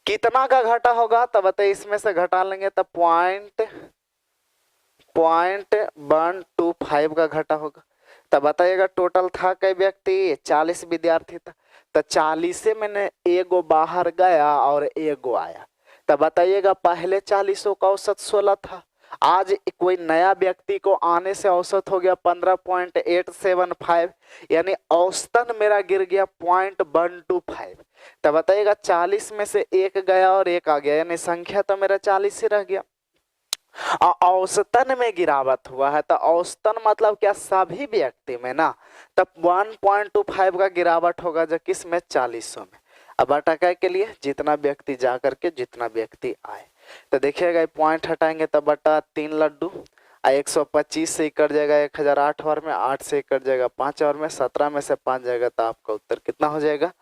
Speaker 1: कितना का घाटा होगा, तब बताइए इसमें से घटा लेंगे तो 0.125 का घाटा होगा। तब बताइएगा टोटल था कई व्यक्ति 40 विद्यार्थी था, तो 40 में एगो बाहर गया और एगो आया। तब बताइएगा पहले 40 का औसत 16 था आज कोई नया व्यक्ति को आने से औसत हो गया 15.875, यानी औसतन मेरा गिर गया 0.125। तो बताइएगा 40 में से एक गया और एक आ गया, यानी संख्या तो मेरा 40 ही रह गया। औसतन में गिरावट हुआ है, तो औसतन मतलब क्या, सभी व्यक्ति में ना, तब 1.25 का गिरावट होगा जो किस में, 40 में। अब बटा के लिए जितना व्यक्ति जा करके जितना व्यक्ति आए, तो देखिएगा पॉइंट हटाएंगे तो बटा 3 लड्डू, 125 से कट जाएगा 1008 ओवर में, 8 से कट जाएगा 5 ओवर में, 17 में से 5 जाएगा तो आपका उत्तर कितना हो जाएगा,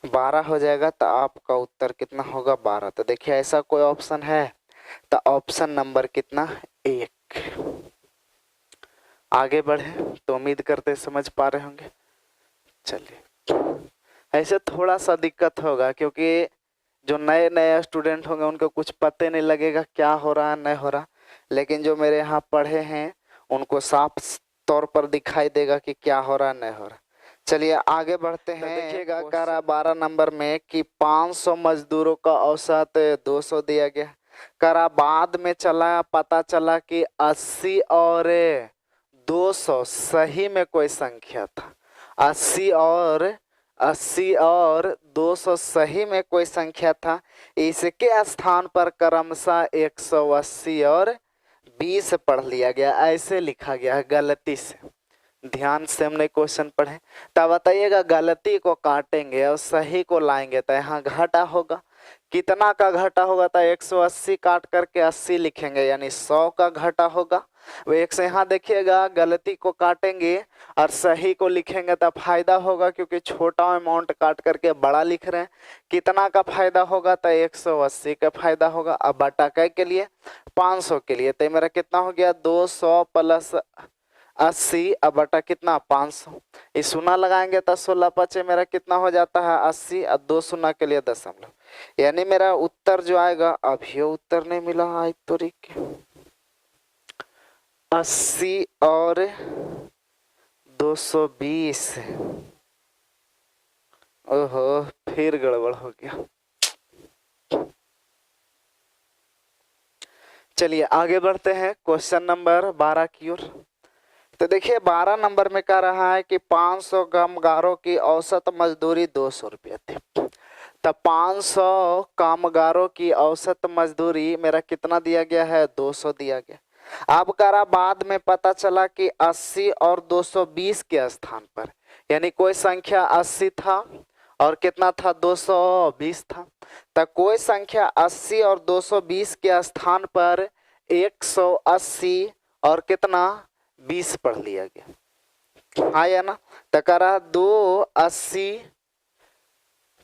Speaker 1: 12 हो जाएगा। तो आपका उत्तर कितना होगा, 12। तो देखिए ऐसा कोई ऑप्शन है, तो ऑप्शन नंबर कितना, 1। आगे बढ़े तो उम्मीद करते समझ पा रहे होंगे। चलिए, ऐसे थोड़ा सा दिक्कत होगा क्योंकि जो नए नए स्टूडेंट होंगे उनको कुछ पता नहीं लगेगा क्या हो रहा है नहीं हो रहा, लेकिन जो मेरे यहाँ पढ़े हैं उनको साफ तौर पर दिखाई देगा कि क्या हो रहा है नहीं हो रहा। चलिए आगे बढ़ते हैं। तो देखिएगा कह रहा 12 नंबर में कि 500 मजदूरों का औसत 200 दिया गया। कह रहा बाद में चला पता चला कि 80 और 200 सही में कोई संख्या था, 80 और 200 सही में कोई संख्या था। इसके स्थान पर क्रमशः 180 और 20 पढ़ लिया गया, ऐसे लिखा गया है गलती से। ध्यान से हमने क्वेश्चन पढ़े, तब बताइएगा गलती को काटेंगे और सही को लाएंगे तो यहाँ घाटा होगा। कितना का घाटा होगा, तो 180 काट करके 80 लिखेंगे, यानी 100 का घाटा होगा। वो एक से यहाँ देखिएगा गलती को काटेंगे और सही को लिखेंगे तो फायदा होगा, क्योंकि छोटा अमाउंट काट करके बड़ा लिख रहे हैं। कितना का फायदा होगा, तो 180 का फायदा होगा। अब बटा के लिए 500 के लिए, तो मेरा कितना हो गया, 200 प्लस 80, अब बटा कितना, 500। इस शून्य लगाएंगे तो 16 पचे मेरा कितना हो जाता है, 80, और 2 शून्य के लिए दशमलव, यानी मेरा उत्तर जो आएगा, अभी उत्तर नहीं मिला आज तरीके, 80 और 220। ओहो, फिर गड़बड़ हो गया। चलिए आगे बढ़ते हैं क्वेश्चन नंबर 12 की ओर। तो देखिए 12 नंबर में कह रहा है कि 500 कामगारों की औसत मजदूरी 200 रुपये थी। तो 500 कामगारों की औसत मजदूरी मेरा कितना दिया गया है, 200 दिया गया। अब कह रहा बाद में पता चला कि 80 और 220 के स्थान पर, यानी कोई संख्या 80 था और कितना था, 220 था। तो कोई संख्या 80 और 220 के स्थान पर 180 और कितना 20 पढ़ लिया गया, हाँ या ना। तो कह रहा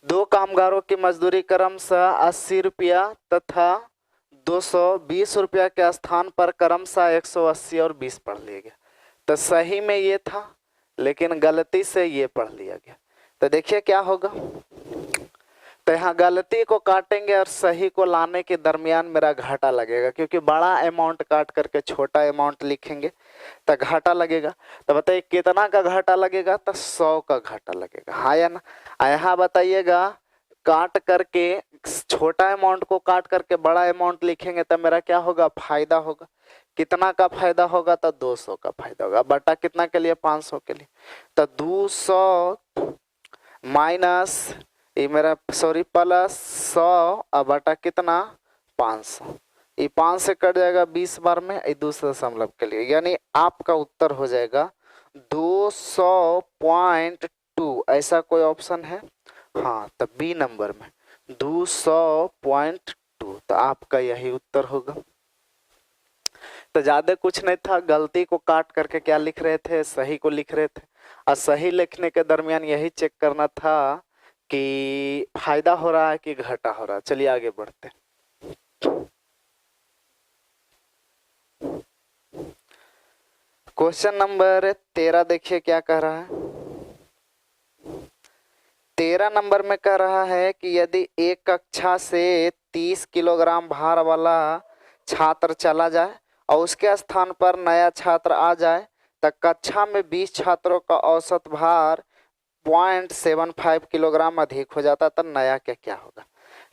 Speaker 1: 2 कामगारों की मजदूरी क्रमशः 80 रुपया तथा 220 रुपया के स्थान पर क्रमशः 180 और 20 पढ़ लिया गया। तो सही में ये था, लेकिन गलती से ये पढ़ लिया गया। तो देखिए क्या होगा, तो यहाँ गलती को काटेंगे और सही को लाने के दरमियान मेरा घाटा लगेगा, क्योंकि बड़ा अमाउंट काट करके छोटा अमाउंट लिखेंगे तो घाटा लगेगा। तो बताइए कितना का घाटा लगेगा, तो 100 का घाटा लगेगा, हाँ या ना। यहाँ बताइएगा काट करके छोटा अमाउंट को काट करके बड़ा अमाउंट लिखेंगे तो मेरा क्या होगा, फायदा होगा। कितना का फायदा होगा, तो 200 का फायदा होगा। बटा कितना के लिए, 500 के लिए। तो 200 माइनस ये मेरा सॉरी प्लस 100, अब बटा कितना, 500। ये 5 से कट जाएगा 20 बार में, ये दूसरे दशमलव के लिए, यानी आपका उत्तर हो जाएगा 200.2। ऐसा कोई ऑप्शन है, हाँ, तो बी नंबर में 200.2, तो आपका यही उत्तर होगा। तो ज्यादा कुछ नहीं था, गलती को काट करके क्या लिख रहे थे, सही को लिख रहे थे, और सही लिखने के दरमियान यही चेक करना था कि फायदा हो रहा है कि घाटा हो रहा है। चलिए आगे बढ़ते हैं। क्वेश्चन नंबर 13 देखिए क्या कह रहा है। 13 नंबर में कह रहा है कि यदि एक कक्षा से 30 किलोग्राम भार वाला छात्र चला जाए और उसके स्थान पर नया छात्र आ जाए तो कक्षा में 20 छात्रों का औसत भार 0.75 किलोग्राम अधिक हो जाता, तो नया क्या क्या होगा।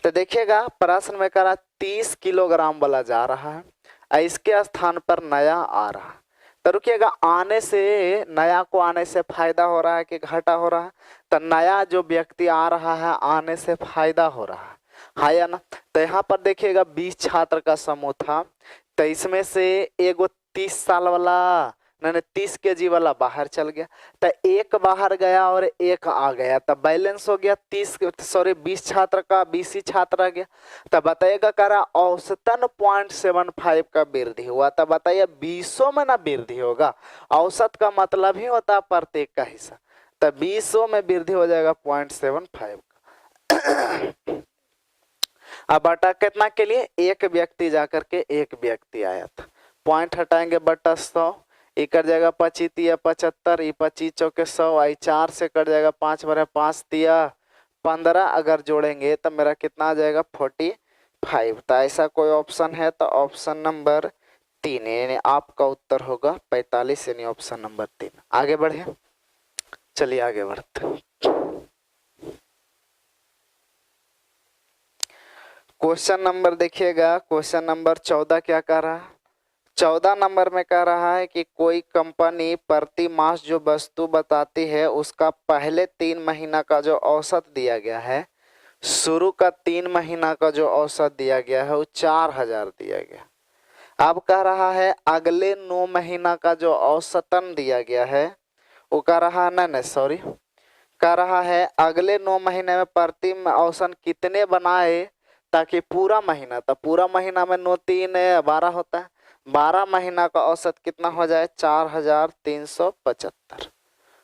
Speaker 1: तो देखिएगा प्रश्न में कह रहा 30 किलोग्राम वाला जा रहा है इसके स्थान पर नया आ रहा। तो रुकिएगा, आने से, नया को आने से फायदा हो रहा है कि घाटा हो रहा है? तो नया जो व्यक्ति आ रहा है आने से फायदा हो रहा है, हाँ या ना? तो यहाँ पर देखिएगा 20 छात्र का समूह था, तो इसमें से एगो 30 साल वाला, नहीं 30 केजी वाला बाहर चल गया, तो एक बाहर गया और एक आ गया, तब बैलेंस हो गया 20 छात्र का 20 ही छात्र आ गया। तब बताइएगा करा औसतन 0.75 का वृद्धि हुआ। तब बताइए 20 में ना वृद्धि होगा, औसत का मतलब ही होता है प्रत्येक का हिस्सा, तब 20 में वृद्धि हो जाएगा 0.75 का। अब बटा कितना के लिए? एक व्यक्ति जाकर के एक व्यक्ति आया था, पॉइंट हटाएंगे बटा 100, ये कट जाएगा 25 तिया 75, ये 25 चौके 100, आई 4 से कट जाएगा 5 बरे 5 तिया 15, अगर जोड़ेंगे तो मेरा कितना आ जाएगा 45। तो ऐसा कोई ऑप्शन है तो ऑप्शन नंबर 3 यानी आपका उत्तर होगा 45, यानी ऑप्शन नंबर 3। आगे बढ़े, चलिए आगे बढ़ते। क्वेश्चन नंबर देखिएगा, क्वेश्चन नंबर 14 क्या कह रहा है? 14 नंबर में कह रहा है कि कोई कंपनी प्रति मास जो वस्तु बताती है उसका पहले 3 महीना का जो औसत दिया गया है, शुरू का 3 महीना का जो औसत दिया गया है वो 4000 दिया गया। अब कह रहा है अगले 9 महीना का जो औसतन दिया गया है वो कह रहा है, नहीं सॉरी, कह रहा है अगले 9 महीने में प्रति औसत कितने बनाए ताकि पूरा महीना, तो पूरा महीना में 9 3 12 होता है, 12 महीना का औसत कितना हो जाए 4375,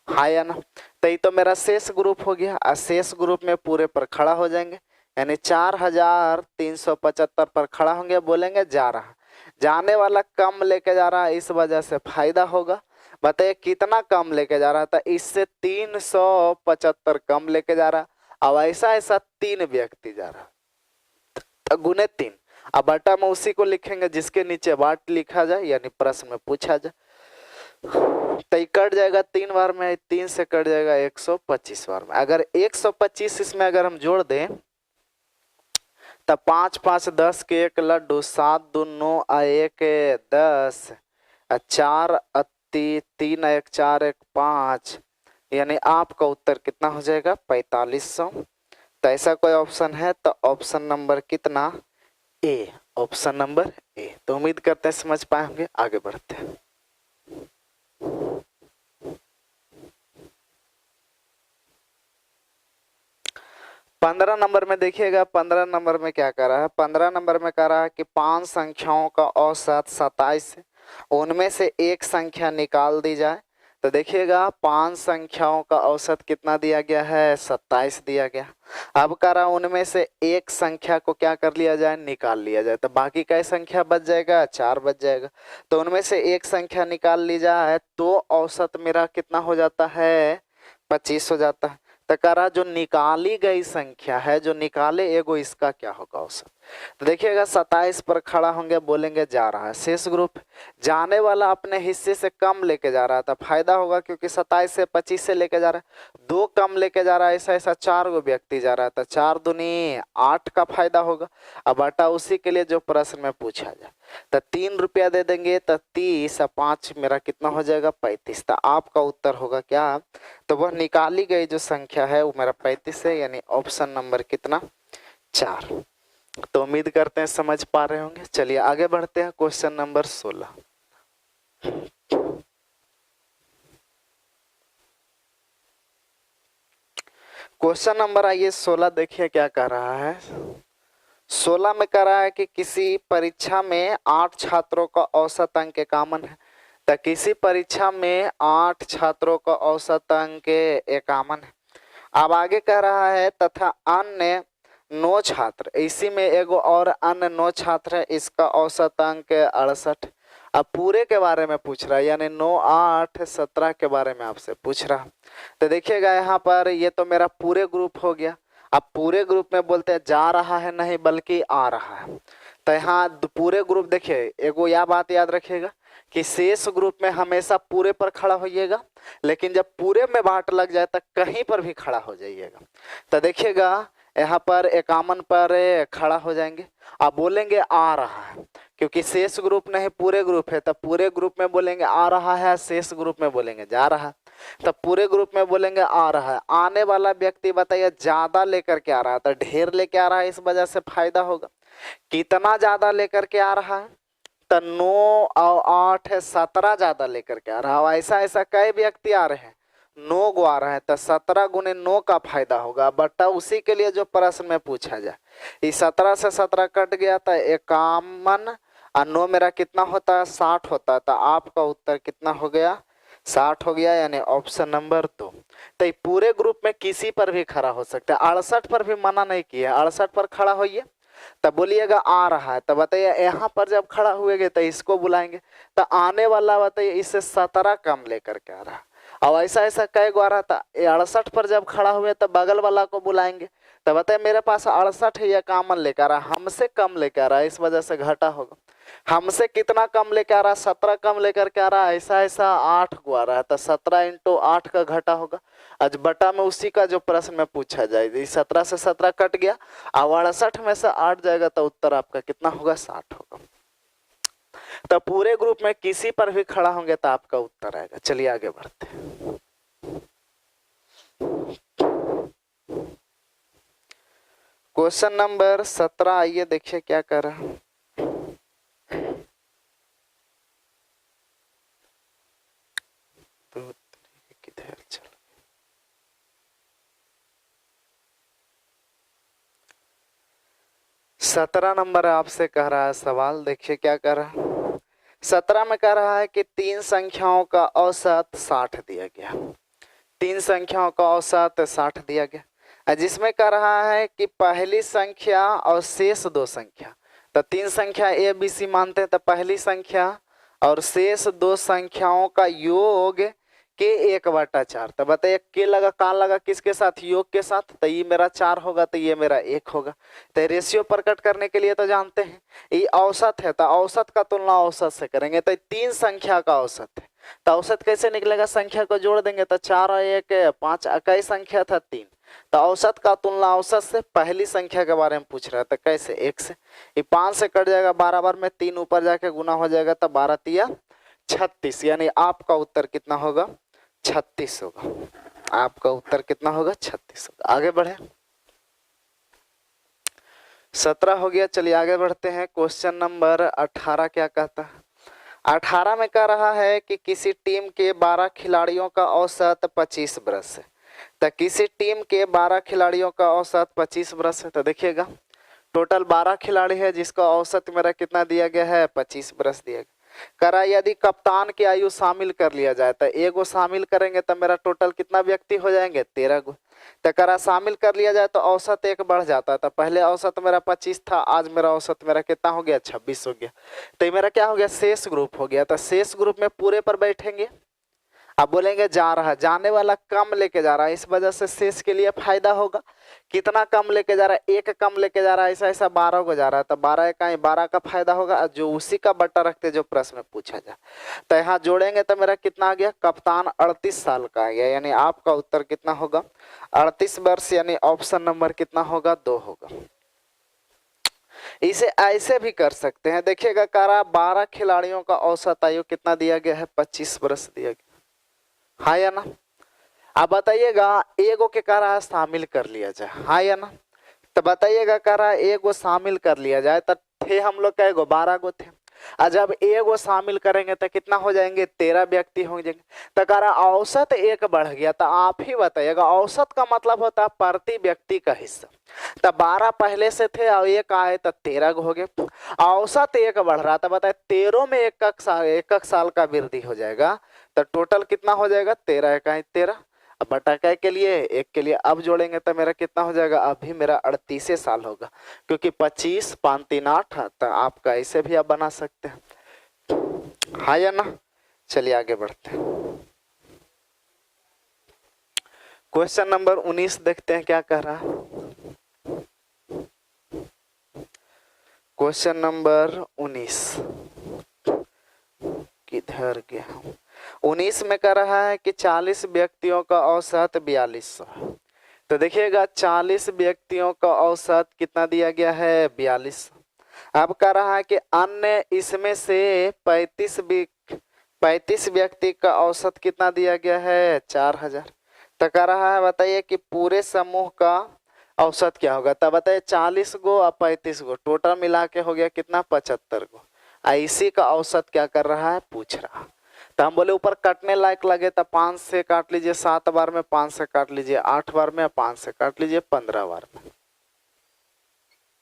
Speaker 1: हाँ या ना? तो ये तो मेरा शेष ग्रुप हो गया, और शेष ग्रुप में पूरे पर खड़ा हो जाएंगे, यानी 4375 पर खड़ा होंगे, बोलेंगे जा रहा, जाने वाला कम लेके जा रहा है, इस वजह से फायदा होगा। बताइए कितना कम लेके जा रहा था? इससे 375 कम लेके जा रहा। अब ऐसा 3 व्यक्ति जा रहा, गुने 3, अब बटा में उसी को लिखेंगे जिसके नीचे बाट लिखा जाए, यानी प्रश्न में पूछा जाए। तो कट जाएगा 3 बार में, 3 से कट जाएगा 125 बार में। अगर 125 इसमें अगर हम जोड़ दें तो 5 5 10 के 1 लड्डू, 7 2 9 1 10, 4 3 1 4 1 5, यानी आपका उत्तर कितना हो जाएगा 4500। तो ऐसा कोई ऑप्शन है तो ऑप्शन नंबर कितना? ए, ऑप्शन नंबर ए। तो उम्मीद करते हैं समझ पाए होंगे, आगे बढ़ते हैं। पंद्रह नंबर में देखिएगा, 15 नंबर में क्या कर रहा है? 15 नंबर में कह रहा है कि 5 संख्याओं का औसत 27 है, उनमें से एक संख्या निकाल दी जाए। तो देखिएगा 5 संख्याओं का औसत कितना दिया गया है? 27 दिया गया। अब कह रहा उनमें से एक संख्या को क्या कर लिया जाए? निकाल लिया जाए। तो बाकी कई संख्या बच जाएगा? 4 बच जाएगा। तो उनमें से एक संख्या निकाल ली जाए तो औसत मेरा कितना हो जाता है? 25 हो जाता है। तो कह रहा जो निकाली गई संख्या है, जो निकाले एगो, इसका क्या होगा औसत? तो देखिएगा 27 पर खड़ा होंगे, बोलेंगे जा रहा है। शेष ग्रुप जाने वाला अपने हिस्से से कम लेके जा रहा था, फायदा होगा क्योंकि 27 से 25 से लेके जा रहा है, 2 कम लेके जा रहा है, ऐसा 4 गो व्यक्ति जा रहा था, 4 दूनी 8 का फायदा होगा। अब बटा उसी के लिए जो प्रश्न में पूछा जाए, तो 3 रुपया दे देंगे, तो 30 और 5 मेरा कितना हो जाएगा? 35। तो आपका उत्तर होगा क्या? तो वह निकाली गई जो संख्या है वो मेरा 35 है, यानी ऑप्शन नंबर कितना? 4। तो उम्मीद करते हैं समझ पा रहे होंगे। चलिए आगे बढ़ते हैं, क्वेश्चन नंबर 16। क्वेश्चन नंबर आइए 16, देखिए क्या कह रहा है। 16 में कह रहा है कि किसी परीक्षा में 8 छात्रों का औसत अंक इक्यावन है। तो किसी परीक्षा में 8 छात्रों का औसत अंक 51 है। अब आगे कह रहा है तथा अन्य 9 छात्र, इसी में एगो और अन्य 9 छात्र है, इसका औसत अंक 68। अब पूरे के बारे में पूछ रहा है, यानी 9 8 17 के बारे में आपसे पूछ रहा। तो देखिएगा यहाँ पर ये तो मेरा पूरे ग्रुप हो गया। अब पूरे ग्रुप में बोलते हैं जा रहा है नहीं बल्कि आ रहा है। तो यहाँ पूरे ग्रुप, देखिए एगो यह बात याद रखिएगा कि शेष ग्रुप में हमेशा पूरे पर खड़ा होइएगा, लेकिन जब पूरे में बाट लग जाए तो कहीं पर भी खड़ा हो जाइएगा। तो देखिएगा यहाँ पर 51 पर खड़ा हो जाएंगे। अब बोलेंगे आ रहा है, क्योंकि शेष ग्रुप नहीं पूरे ग्रुप है, तब पूरे ग्रुप में बोलेंगे आ रहा है, शेष ग्रुप में बोलेंगे जा रहा है। तब पूरे ग्रुप में बोलेंगे आ रहा है। आने वाला व्यक्ति बताइए ज्यादा लेकर के आ रहा है, तो ढेर लेके आ रहा है, इस वजह से फायदा होगा। कितना ज्यादा लेकर के आ रहा है, तो 9 और 8 है 17 ज्यादा लेकर के आ रहा है। ऐसा ऐसा कई व्यक्ति आ रहे हैं, 9 गो आ रहे हैं, तो 17 गुने 9 का फायदा होगा। बट्टा उसी के लिए जो प्रश्न में पूछा जाए, इस 17 से 17 कट गया था 51 और 9 मेरा कितना होता है 60 होता है। तो आपका उत्तर कितना हो गया 60 हो गया, यानी ऑप्शन नंबर 2। तो पूरे ग्रुप में किसी पर भी खड़ा हो सकता है, 68 पर भी मना नहीं किया, 68 पर खड़ा होइए। तब बोलिएगा आ रहा है, तब बताइए यहाँ पर जब खड़ा हुएगा तो इसको बुलाएंगे, तो आने वाला बताइए इससे 17 कम लेकर के आ रहा है। और ऐसा ऐसा कई गो आ रहा था, 68 पर जब खड़ा हुए तो बगल वाला को बुलाएंगे, तो बताइए मेरे पास 68 है, यह कामन लेकर आ रहा है, हमसे कम लेकर आ रहा है, इस वजह से घटा होगा। हमसे कितना कम लेकर आ रहा है 17 कम लेकर के आ रहा है, ऐसा ऐसा 8 को आ रहा है, तो 17 इंटू 8 का घटा होगा। आज बटा में उसी का जो प्रश्न में पूछा जाए, 17 से 17 कट गया और 68 में से 8 जाएगा, तो उत्तर आपका कितना होगा 60 होगा। तो पूरे ग्रुप में किसी पर भी खड़ा होंगे तो आपका उत्तर आएगा। चलिए आगे बढ़ते हैं। क्वेश्चन नंबर 17 आइए देखिए क्या कर रहा है। किधर चल 17 नंबर आपसे कह रहा है सवाल, देखिए क्या कर रहा है। 17 में कह रहा है कि 3 संख्याओं का औसत 60 दिया गया, 3 संख्याओं का औसत 60 दिया गया, जिसमें कह रहा है कि पहली संख्या और शेष 2 संख्या, तो 3 संख्या ए बी सी मानते हैं, तो पहली संख्या और शेष 2 संख्याओं का योग के 1/4। तो बताइए के लगा कान लगा किसके साथ, योग के साथ, तो ये मेरा 4 होगा, तो ये मेरा 1 होगा। तो रेशियो प्रकट करने के लिए तो जानते हैं ये औसत है, तो औसत का तुलना औसत से करेंगे, तो 3 संख्या का औसत है, तो औसत कैसे निकलेगा, संख्या को जोड़ देंगे, तो 4 और 1 5, कई संख्या था 3, तो औसत का तुलना औसत से। पहली संख्या के बारे में पूछ रहा था, कैसे 1 से, ये 5 से कट जाएगा 12 बार में, 3 ऊपर जाके गुना हो जाएगा, तो 12 तिया 36, यानी आपका उत्तर कितना होगा 36 होगा। आपका उत्तर कितना होगा 36 होगा। आगे बढ़े, 17 हो गया। चलिए आगे बढ़ते हैं। क्वेश्चन नंबर 18 क्या कहता है। 18 में कह रहा है कि किसी टीम के 12 खिलाड़ियों का औसत 25 बरस है, तो किसी टीम के 12 खिलाड़ियों का औसत 25 बरस है। तो देखिएगा टोटल 12 खिलाड़ी है, जिसका औसत मेरा कितना दिया गया है 25 बरस दिया गया। करा यदि कप्तान की आयु शामिल कर लिया जाए, तो एगो शामिल करेंगे तो मेरा टोटल कितना व्यक्ति हो जाएंगे 13 गो। तो करा शामिल कर लिया जाए तो औसत 1 बढ़ जाता है, तो पहले औसत मेरा 25 था, आज मेरा औसत मेरा कितना हो गया 26 हो गया। तो मेरा क्या हो गया शेष ग्रुप हो गया। तो शेष ग्रुप में पूरे पर बैठेंगे, अब बोलेंगे जा रहा है, जाने वाला कम लेके जा रहा है, इस वजह से शेष के लिए फायदा होगा। कितना कम लेके जा रहा है 1 कम लेके जा रहा है, ऐसा ऐसा 12 को जा रहा है, तो 12 इकाई 12 का फायदा होगा, जो उसी का बट्टा रखते जो प्रश्न में पूछा जाए। तो यहाँ जोड़ेंगे तो मेरा कितना आ गया, कप्तान 38 साल का आ गया, यानी आपका उत्तर कितना होगा 38 वर्ष, यानी ऑप्शन नंबर कितना होगा 2 होगा। इसे ऐसे भी कर सकते हैं, देखिएगा कारा 12 खिलाड़ियों का औसत आयु कितना दिया गया है 25 वर्ष दिया गया, हाँ या ना। अब बताइएगा एगो के करा शामिल कर लिया जाए, हाँ या ना। तो बताइएगा करा एगो शामिल कर लिया जाए, तो थे हम लोग का एगो 12 गो थे, और जब एगो शामिल करेंगे तो कितना हो जाएंगे 13 व्यक्ति हो जाएंगे। तो करा औसत 1 बढ़ गया, तो आप ही बताइएगा औसत का मतलब होता है प्रति व्यक्ति का हिस्सा। तो 12 पहले से थे और 1 आए तो 13 हो गए, औसत 1 बढ़ रहा था, बताए 13 में एक साल का वृद्धि हो जाएगा, तो टोटल कितना हो जाएगा 13 इकाई 13। अब बटा काय के लिए 1 के लिए अब जोड़ेंगे तो मेरा कितना हो जाएगा, अभी मेरा 38 साल होगा, क्योंकि 25 5 3 8, तो आपका ऐसे भी आप बना सकते हैं, हाँ या ना। चलिए आगे बढ़ते हैं। क्वेश्चन नंबर 19 देखते हैं क्या कह रहा है। क्वेश्चन नंबर 19 किधर गया, 19 में कह रहा है कि 40 व्यक्तियों का औसत 4200। तो देखिएगा 40 व्यक्तियों का औसत कितना दिया गया है 4200, अब कह रहा है कि अन्य इसमें से 35 व्यक्ति का औसत कितना दिया गया है 4000। तो कह रहा है बताइए कि पूरे समूह का औसत क्या होगा। तब बताइए 40 गो और 35 गो टोटल मिला के हो गया कितना 75 गो। इसी का औसत क्या कर रहा है पूछ रहा। तो हम बोले ऊपर कटने लायक लगे तो 5 से काट लीजिए 7 बार में, 5 से काट लीजिए 8 बार में, 5 से काट लीजिए 15 बार में।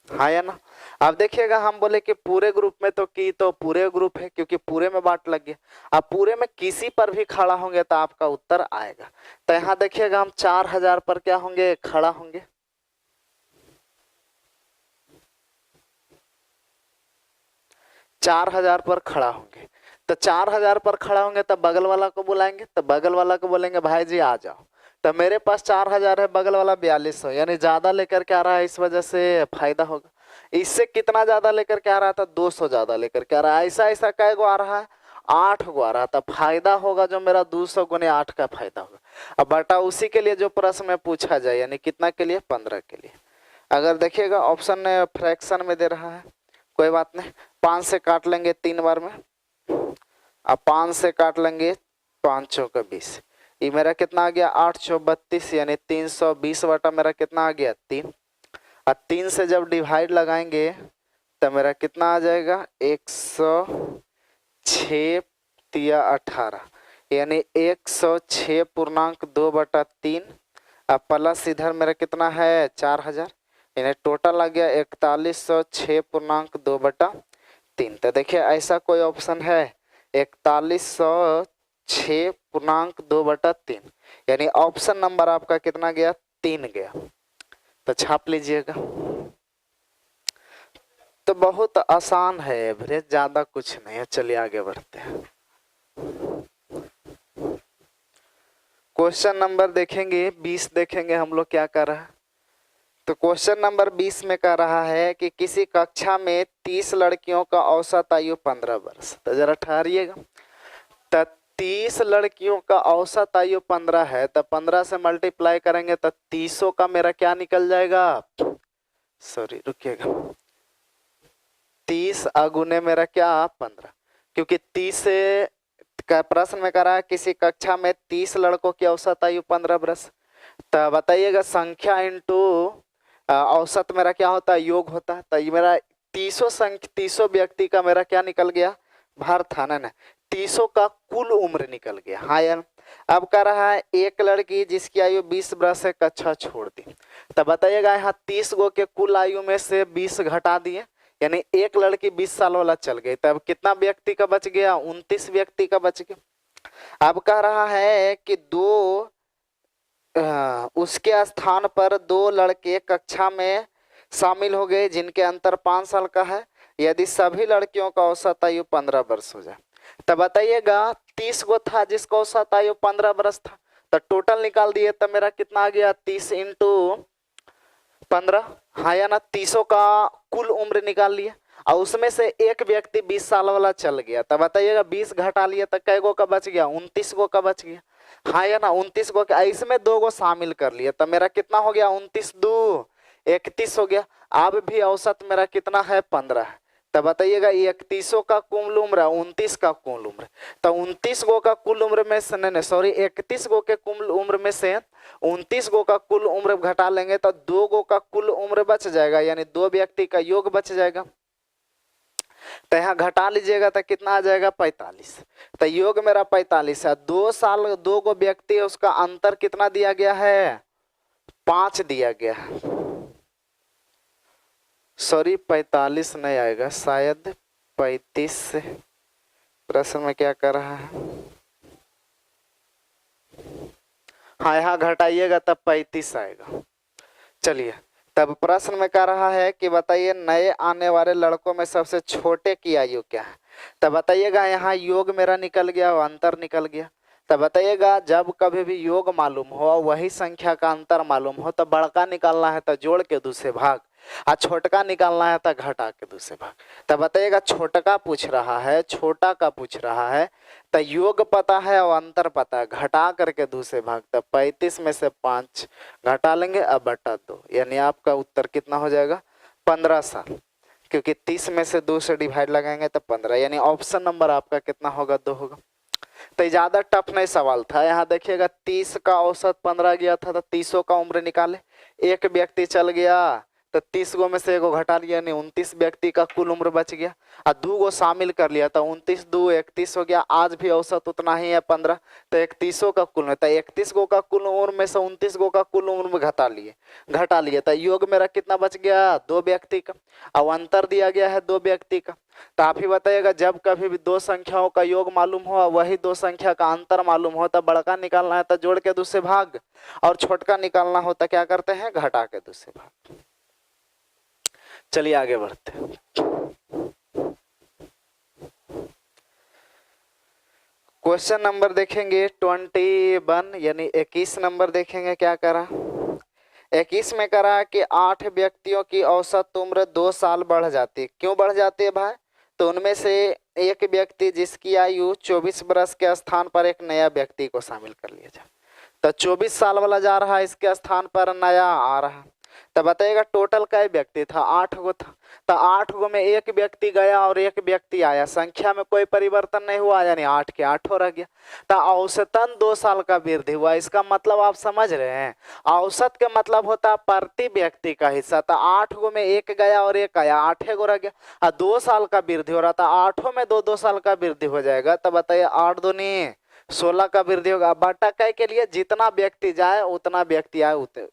Speaker 1: हाँ या ना। अब देखिएगा हम बोले कि पूरे ग्रुप में तो की तो पूरे ग्रुप है क्योंकि पूरे में बांट लग गया। अब पूरे में किसी पर भी खड़ा होंगे तो आपका उत्तर आएगा। तो यहाँ देखिएगा हम 4000 पर क्या होंगे खड़ा होंगे। चार हजार पर खड़ा होंगे। तो 4000 पर खड़ा होंगे तब बगल वाला को बुलाएंगे। तो बगल वाला को बोलेंगे भाई जी आ जाओ। तो मेरे पास 4000 है, बगल वाला 4200, यानी ज्यादा लेकर के आ रहा है, इस वजह से फायदा होगा। इससे कितना ज्यादा लेकर के आ रहा था 200 ज्यादा लेकर के आ रहा है। ऐसा ऐसा कै गो आ रहा है 8 गो आ रहा था। फायदा होगा जो मेरा 200 गुने 8 का फायदा होगा। अब बटा उसी के लिए जो प्रश्न में पूछा जाए, यानी कितना के लिए 15 के लिए। अगर देखिएगा ऑप्शन फ्रैक्शन में दे रहा है कोई बात नहीं, 5 से काट लेंगे 3 बार में, अब 5 से काट लेंगे 5 चौका 20। ये मेरा कितना आ गया 8 चौक 32, यानी 320 बटा मेरा कितना आ गया 3। और 3 से जब डिवाइड लगाएंगे तो मेरा कितना आ जाएगा 106 तिया 18, यानी 106.2 बटा 3। अब प्लस इधर मेरा कितना है 4000, यानी टोटल आ गया 4106.2 बटा 3। तो देखिए ऐसा कोई ऑप्शन है 4106.2 बटा 3, यानी ऑप्शन नंबर आपका कितना गया 3 गया। तो छाप लीजिएगा। तो बहुत आसान है एवरेज, ज्यादा कुछ नहीं है। चलिए आगे बढ़ते हैं। क्वेश्चन नंबर देखेंगे 20 देखेंगे हम लोग क्या कर रहा है। तो क्वेश्चन नंबर 20 में कह रहा है कि किसी कक्षा में 30 लड़कियों का औसत आयु 15 वर्ष। तो जरा ठहरिएगा। तो 30 लड़कियों का औसत आयु 15 है, तो 15 से मल्टीप्लाई करेंगे तो 30 का मेरा क्या निकल जाएगा, सॉरी रुकिएगा, 30 अगुने मेरा क्या 15, क्योंकि 30 से का प्रश्न में कह रहा है किसी कक्षा में 30 लड़कों की औसत आयु 15 वर्ष। तो बताइएगा संख्या इंटू औसत मेरा क्या होता है योग होता है। तो ये मेरा 30 व्यक्ति का मेरा क्या निकल गया भार था ना 30 का कुल उम्र निकल गया। हाँ यार। अब कह रहा है एक लड़की जिसकी आयु 20 वर्ष है कक्षा छोड़ दी। तो बताइएगा यहाँ 30 गो के कुल आयु में से 20 घटा दिए, यानी एक लड़की 20 साल वाला चल गई। तब कितना व्यक्ति का बच गया 29 व्यक्ति का बच गया। अब कह रहा है कि उसके स्थान पर 2 लड़के कक्षा में शामिल हो गए जिनके अंतर 5 साल का है, यदि सभी लड़कियों का औसत आयु 15 वर्ष हो जाए। तब बताइएगा 30 गो था जिसका औसत आयु 15 वर्ष था, तो टोटल निकाल दिए तो मेरा कितना आ गया 30 इंटू 15। हाँ या ना। 30 का कुल उम्र निकाल लिया और उसमें से एक व्यक्ति 20 साल वाला चल गया। तब बताइएगा 20 घटा लिया तो कै गो का बच गया 29 गो का बच गया। हाँ या ना। 29 गो का इसमें 2 गो शामिल कर लिया तो मेरा कितना हो गया 29 2 31 हो गया। अब भी औसत मेरा कितना है 15 है। तब बताइएगा 31 का कुल उम्र 29 का कुल उम्र, तो 29 गो का कुल उम्र में से नहीं सॉरी 31 गो के कुल उम्र में से 29 गो का कुल उम्र घटा लेंगे तो 2 गो का कुल उम्र बच जाएगा, यानी 2 व्यक्ति का योग बच जाएगा। तो यहाँ घटा लीजिएगा तो कितना आ जाएगा 45। तो योग मेरा 45 है। 2 साल 2 गो व्यक्ति है उसका अंतर कितना दिया गया है 5 दिया गया है। सॉरी 45 नहीं आएगा, शायद 35 से प्रश्न में क्या कर रहा है। हाँ यहाँ घटाइएगा तब 35 आएगा। चलिए तब प्रश्न में कह रहा है कि बताइए नए आने वाले लड़कों में सबसे छोटे की आयु क्या है। तब बताइएगा यहाँ योग मेरा निकल गया और अंतर निकल गया। तब बताइएगा जब कभी भी योग मालूम हो वही संख्या का अंतर मालूम हो तो बड़का निकालना है तो जोड़ के दूसरे भाग, और छोटका निकालना है तो घटा के दूसरे भाग। तब बताइएगा छोटका पूछ रहा है छोटा का पूछ रहा है तो योग पता है और अंतर पता है, घटा करके दूसरे भाग। तब 35 में से 5 घटा लेंगे अब बटा 2, यानी आपका उत्तर कितना हो जाएगा 15 साल। क्योंकि 30 में से 2 से डिवाइड लगाएंगे तो 15, यानी ऑप्शन नंबर आपका कितना होगा? 2 होगा। तो ज्यादा टफ नहीं सवाल था। यहाँ देखिएगा 30 का औसत 15 गया था तो 30 का उम्र निकाले। एक व्यक्ति चल गया तो 30 गो में से एगो घटा लिया, नहीं 29 व्यक्ति का कुल उम्र बच गया और 2 गो शामिल कर लिया तो 29 2 31 हो गया। आज भी औसत उतना ही है 15, तो 31 का कुल में, तो 31 गो का कुल उम्र में से 29 गो का कुल उम्र में घटा लिए तो योग मेरा कितना बच गया? 2 व्यक्ति का। अब अंतर दिया गया है 2 व्यक्ति का। तो आप ही बताइएगा, जब कभी भी 2 संख्याओं का योग मालूम हो वही 2 संख्या का अंतर मालूम हो, तो बड़का निकालना है तो जोड़ के 2 से भाग, और छोटका निकालना हो तो क्या करते हैं? घटा के 2 से भाग। चलिए आगे बढ़ते हैं। क्वेश्चन नंबर देखेंगे 21, यानी 21 नंबर देखेंगे। क्या करा? 21 में करा कि 8 व्यक्तियों की औसत उम्र 2 साल बढ़ जाती है। क्यों बढ़ जाती है भाई? तो उनमें से एक व्यक्ति जिसकी आयु 24 वर्ष के स्थान पर एक नया व्यक्ति को शामिल कर लिया जाए। तो 24 साल वाला जा रहा है, इसके स्थान पर नया आ रहा। तो बताइएगा टोटल कै व्यक्ति था? 8 गो था। तो 8 गो में एक व्यक्ति गया और एक व्यक्ति आया, संख्या में कोई परिवर्तन नहीं हुआ, यानी 8 के 8 रह गया। तो औसतन 2 साल का वृद्धि हुआ। इसका मतलब आप समझ रहे हैं, औसत के मतलब होता है प्रति व्यक्ति का हिस्सा। तो 8 गो में एक गया और एक आया, 8 गो रह गया और 2 साल का वृद्धि हो रहा था। 8 में 2 साल का वृद्धि हो जाएगा। तो बताइए 8 दूनी 16 का वृद्धि होगा। बटा कै के लिए? जितना व्यक्ति जाए उतना व्यक्ति आए उतने,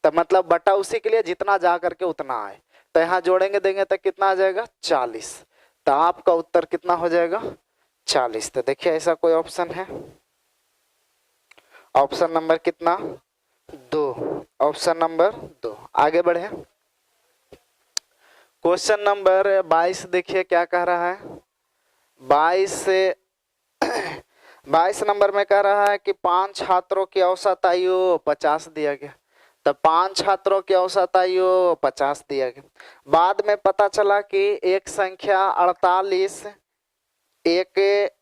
Speaker 1: तो मतलब बटा उसी के लिए जितना जा करके उतना आए। तो यहाँ जोड़ेंगे देंगे तो कितना आ जाएगा? 40। तो आपका उत्तर कितना हो जाएगा? 40। तो देखिए ऐसा कोई ऑप्शन है? ऑप्शन नंबर कितना? 2। Option number 2। आगे बढ़े। क्वेश्चन नंबर 22 देखिए क्या कह रहा है। 22 नंबर में कह रहा है कि 5 छात्रों की औसत आयु 50 दिया गया। तो 5 छात्रों की औसत आयु 50 दिया गया। बाद में पता चला कि एक संख्या 48,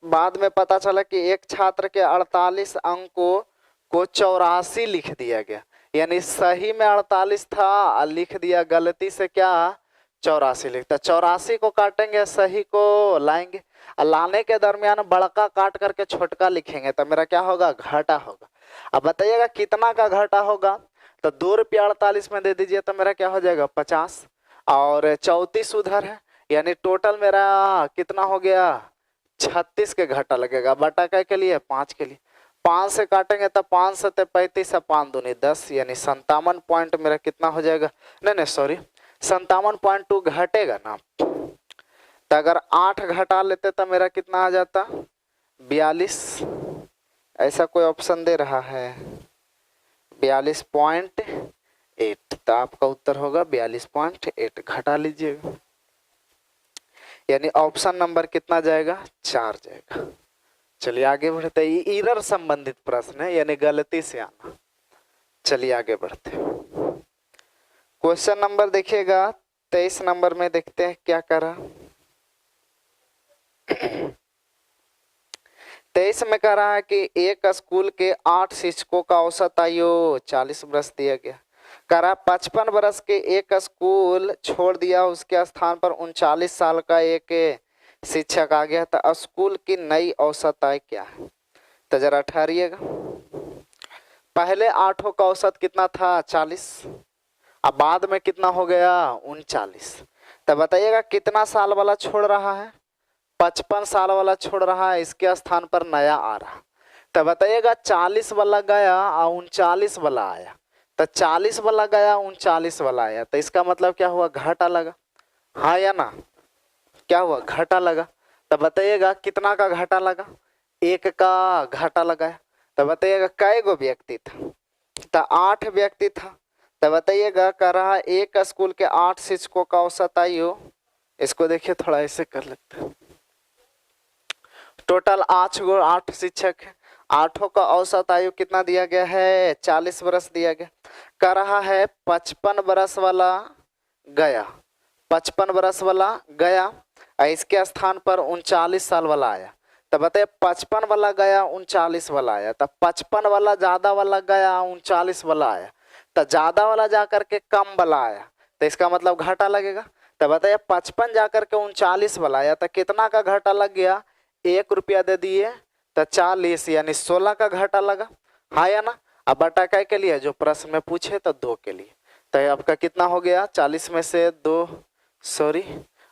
Speaker 1: बाद में पता चला कि एक छात्र के 48 अंकों को 84 लिख दिया गया, यानी सही में 48 था, लिख दिया गलती से क्या? 84 लिखता। 84 को काटेंगे, सही को लाएंगे, लाने के दरमियान बड़का काट करके छोटका लिखेंगे तो मेरा क्या होगा? घाटा होगा। अब बताइएगा कितना का घाटा होगा? तो 2 रुपया 48 में दे दीजिए तो मेरा क्या हो जाएगा? 50, और 34 उधर है, यानी टोटल मेरा कितना हो गया? 36 के घाटा लगेगा। बटा के लिए? 5 के लिए। 5 से काटेंगे तो 5 से 35 है, 5 दूनी 10, यानी 57 पॉइंट मेरा कितना हो जाएगा? नहीं सॉरी, 57.2 घटेगा ना। तो अगर 8 घटा लेते तो मेरा कितना आ जाता? 42। ऐसा कोई ऑप्शन दे रहा है? 42.8। तो आपका उत्तर होगा 42.8। घटा लीजिएगा, यानी ऑप्शन नंबर कितना जाएगा? 4 जाएगा। चलिए आगे बढ़ते। ये एरर संबंधित प्रश्न है, यानी गलती से आना। चलिए आगे बढ़ते। क्वेश्चन नंबर देखिएगा 23 नंबर में देखते हैं क्या करा। 23 में कह रहा है कि एक स्कूल के 8 शिक्षकों का औसत आयु 40 वर्ष दिया गया। कह रहा 55 वर्ष के एक स्कूल छोड़ दिया, उसके स्थान पर 39 साल का एक शिक्षक आ गया। तो स्कूल की नई औसत आय क्या है? तो जरा ठहरिएगा। पहले 8 का औसत कितना था? 40। अब बाद में कितना हो गया? 39। तो बताइएगा कितना साल वाला छोड़ रहा है? 55 साल वाला छोड़ रहा है, इसके स्थान पर नया आ रहा। तो बताइएगा 40 वाला गया और 39 वाला आया। तो 40 वाला गया, 39 वाला आया, तो इसका मतलब क्या हुआ? घाटा लगा। हाँ या ना? क्या हुआ? घाटा लगा। तो बताइएगा कितना का घाटा लगा? 1 का घाटा लगाया। तो बताइएगा कै गो व्यक्ति था? तो 8 व्यक्ति था। तो बताइएगा कह रहा है एक स्कूल के 8 शिक्षकों का औसत आयु, इसको देखिए थोड़ा ऐसे कर लेते हैं। टोटल 8 शिक्षक है, 8 का औसत आयु कितना दिया गया है? 40 वर्ष दिया गया। कह रहा है 55 वर्ष वाला गया, 55 वर्ष वाला गया और इसके स्थान पर 39 साल वाला आया। तो बताइए 55 वाला गया, 39 वाला आया। तो 55 वाला ज्यादा वाला गया, 39 वाला आया। तो ज्यादा वाला जा करके कम वाला आया, तो इसका मतलब घाटा लगेगा। तो बताइए 55 जाकर के 39 वाला आया तो कितना का घाटा लग गया, 1 रुपया दे दिए तो 40 यानी 16 का घाटा लगा, हाँ या ना। अब बटा काय के लिए, जो प्रश्न में पूछे तो 2 के लिए। तो आपका कितना हो गया, 40 में से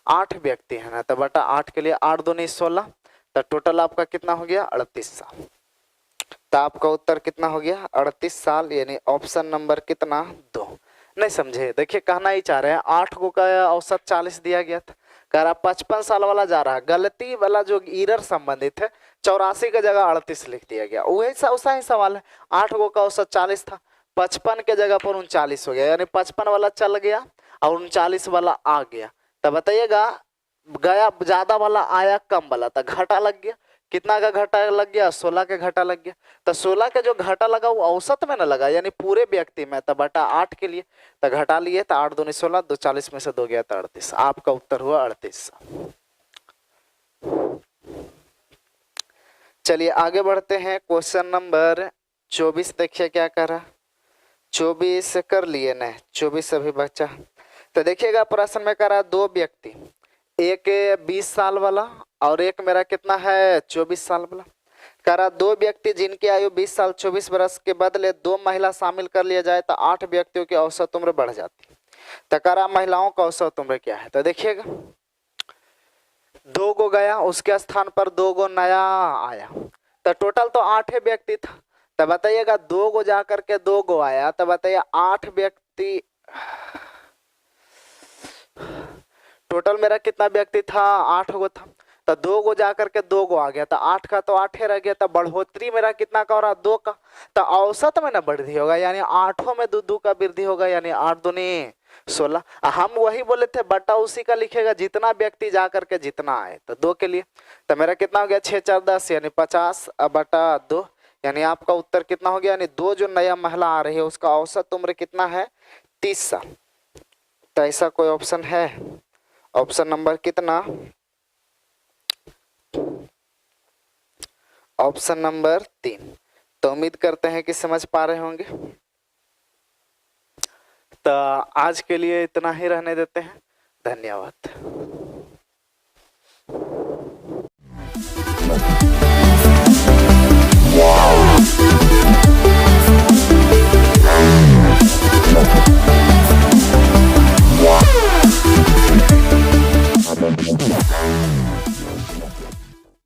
Speaker 1: 8 व्यक्ति है ना, तो बटा 8 के लिए 8 दूनी 16, तो टोटल आपका कितना हो गया 38 साल। तो आपका उत्तर कितना हो गया 38 साल, यानी ऑप्शन नंबर कितना 2। नहीं समझे, देखिए कहना ही चाह रहे हैं 8 को का औसत 40 दिया गया था, कह रहा 55 साल वाला जा रहा है, गलती वाला जो ईरर संबंधित है 84 की जगह 38 लिख दिया गया, वही उसा ही सवाल है। 8 को का औसत 40 था, 55 के जगह पर 39 हो गया, यानी 55 वाला चल गया और 39 वाला आ गया। तब बताइएगा गया ज्यादा वाला आया कम वाला, तो घाटा लग गया, कितना का घाटा लग गया 16 के घाटा लग गया। तो 16 के जो घाटा लगा वो औसत में ना लगा, यानी पूरे व्यक्ति में, तो बटा 8 के लिए तो घटा लिए, तो 8 दूनी 16, 2 40 में से 2 गया तो 38, आपका उत्तर हुआ 38। चलिए आगे बढ़ते हैं, क्वेश्चन नंबर 24 देखिए क्या कर रहा, 24 कर लिए न, 24 अभी बचा। तो देखिएगा प्रश्न में कह रहा 2 व्यक्ति, एक 20 साल वाला और एक मेरा कितना है 24 साल वाला। कह रहा 2 व्यक्ति जिनकी आयु 20 साल 24 वर्ष के बदले 2 महिला शामिल कर लिया जाए तो 8 व्यक्तियों की औसत उम्र बढ़ जाती है। तो कह रहा महिलाओं का औसत उम्र क्या है, तो देखिएगा 2 गो गया, उसके स्थान पर 2 गो नया आया, तो टोटल तो 8 व्यक्ति था। तो बताइएगा 2 गो जा करके 2 गो आया, तो बताइए 8 व्यक्ति, टोटल मेरा कितना व्यक्ति था 8 गो था, तो 2 गो जा करके 2 गो आ गया, तो 8 का तो 8 रह गया, तो बढ़ोतरी मेरा कितना का हो रहा 2 का, तो औसत में ना वृद्धि होगा, यानी 8 में 2 का वृद्धि होगा, यानी 8 दूनी 16। हम वही बोले थे बटा उसी का लिखेगा जितना व्यक्ति जा करके जितना आए, तो 2 के लिए तो मेरा कितना हो गया 6 4 10 यानी 50 बटा 2, यानी आपका उत्तर कितना हो गया, यानी 2 जो नया महिला आ रही है उसका औसत उम्र कितना है 30 साल। तो ऐसा कोई ऑप्शन है, ऑप्शन नंबर कितना, ऑप्शन नंबर 3। तो उम्मीद करते हैं कि समझ पा रहे होंगे। तो आज के लिए इतना ही रहने देते हैं, धन्यवाद।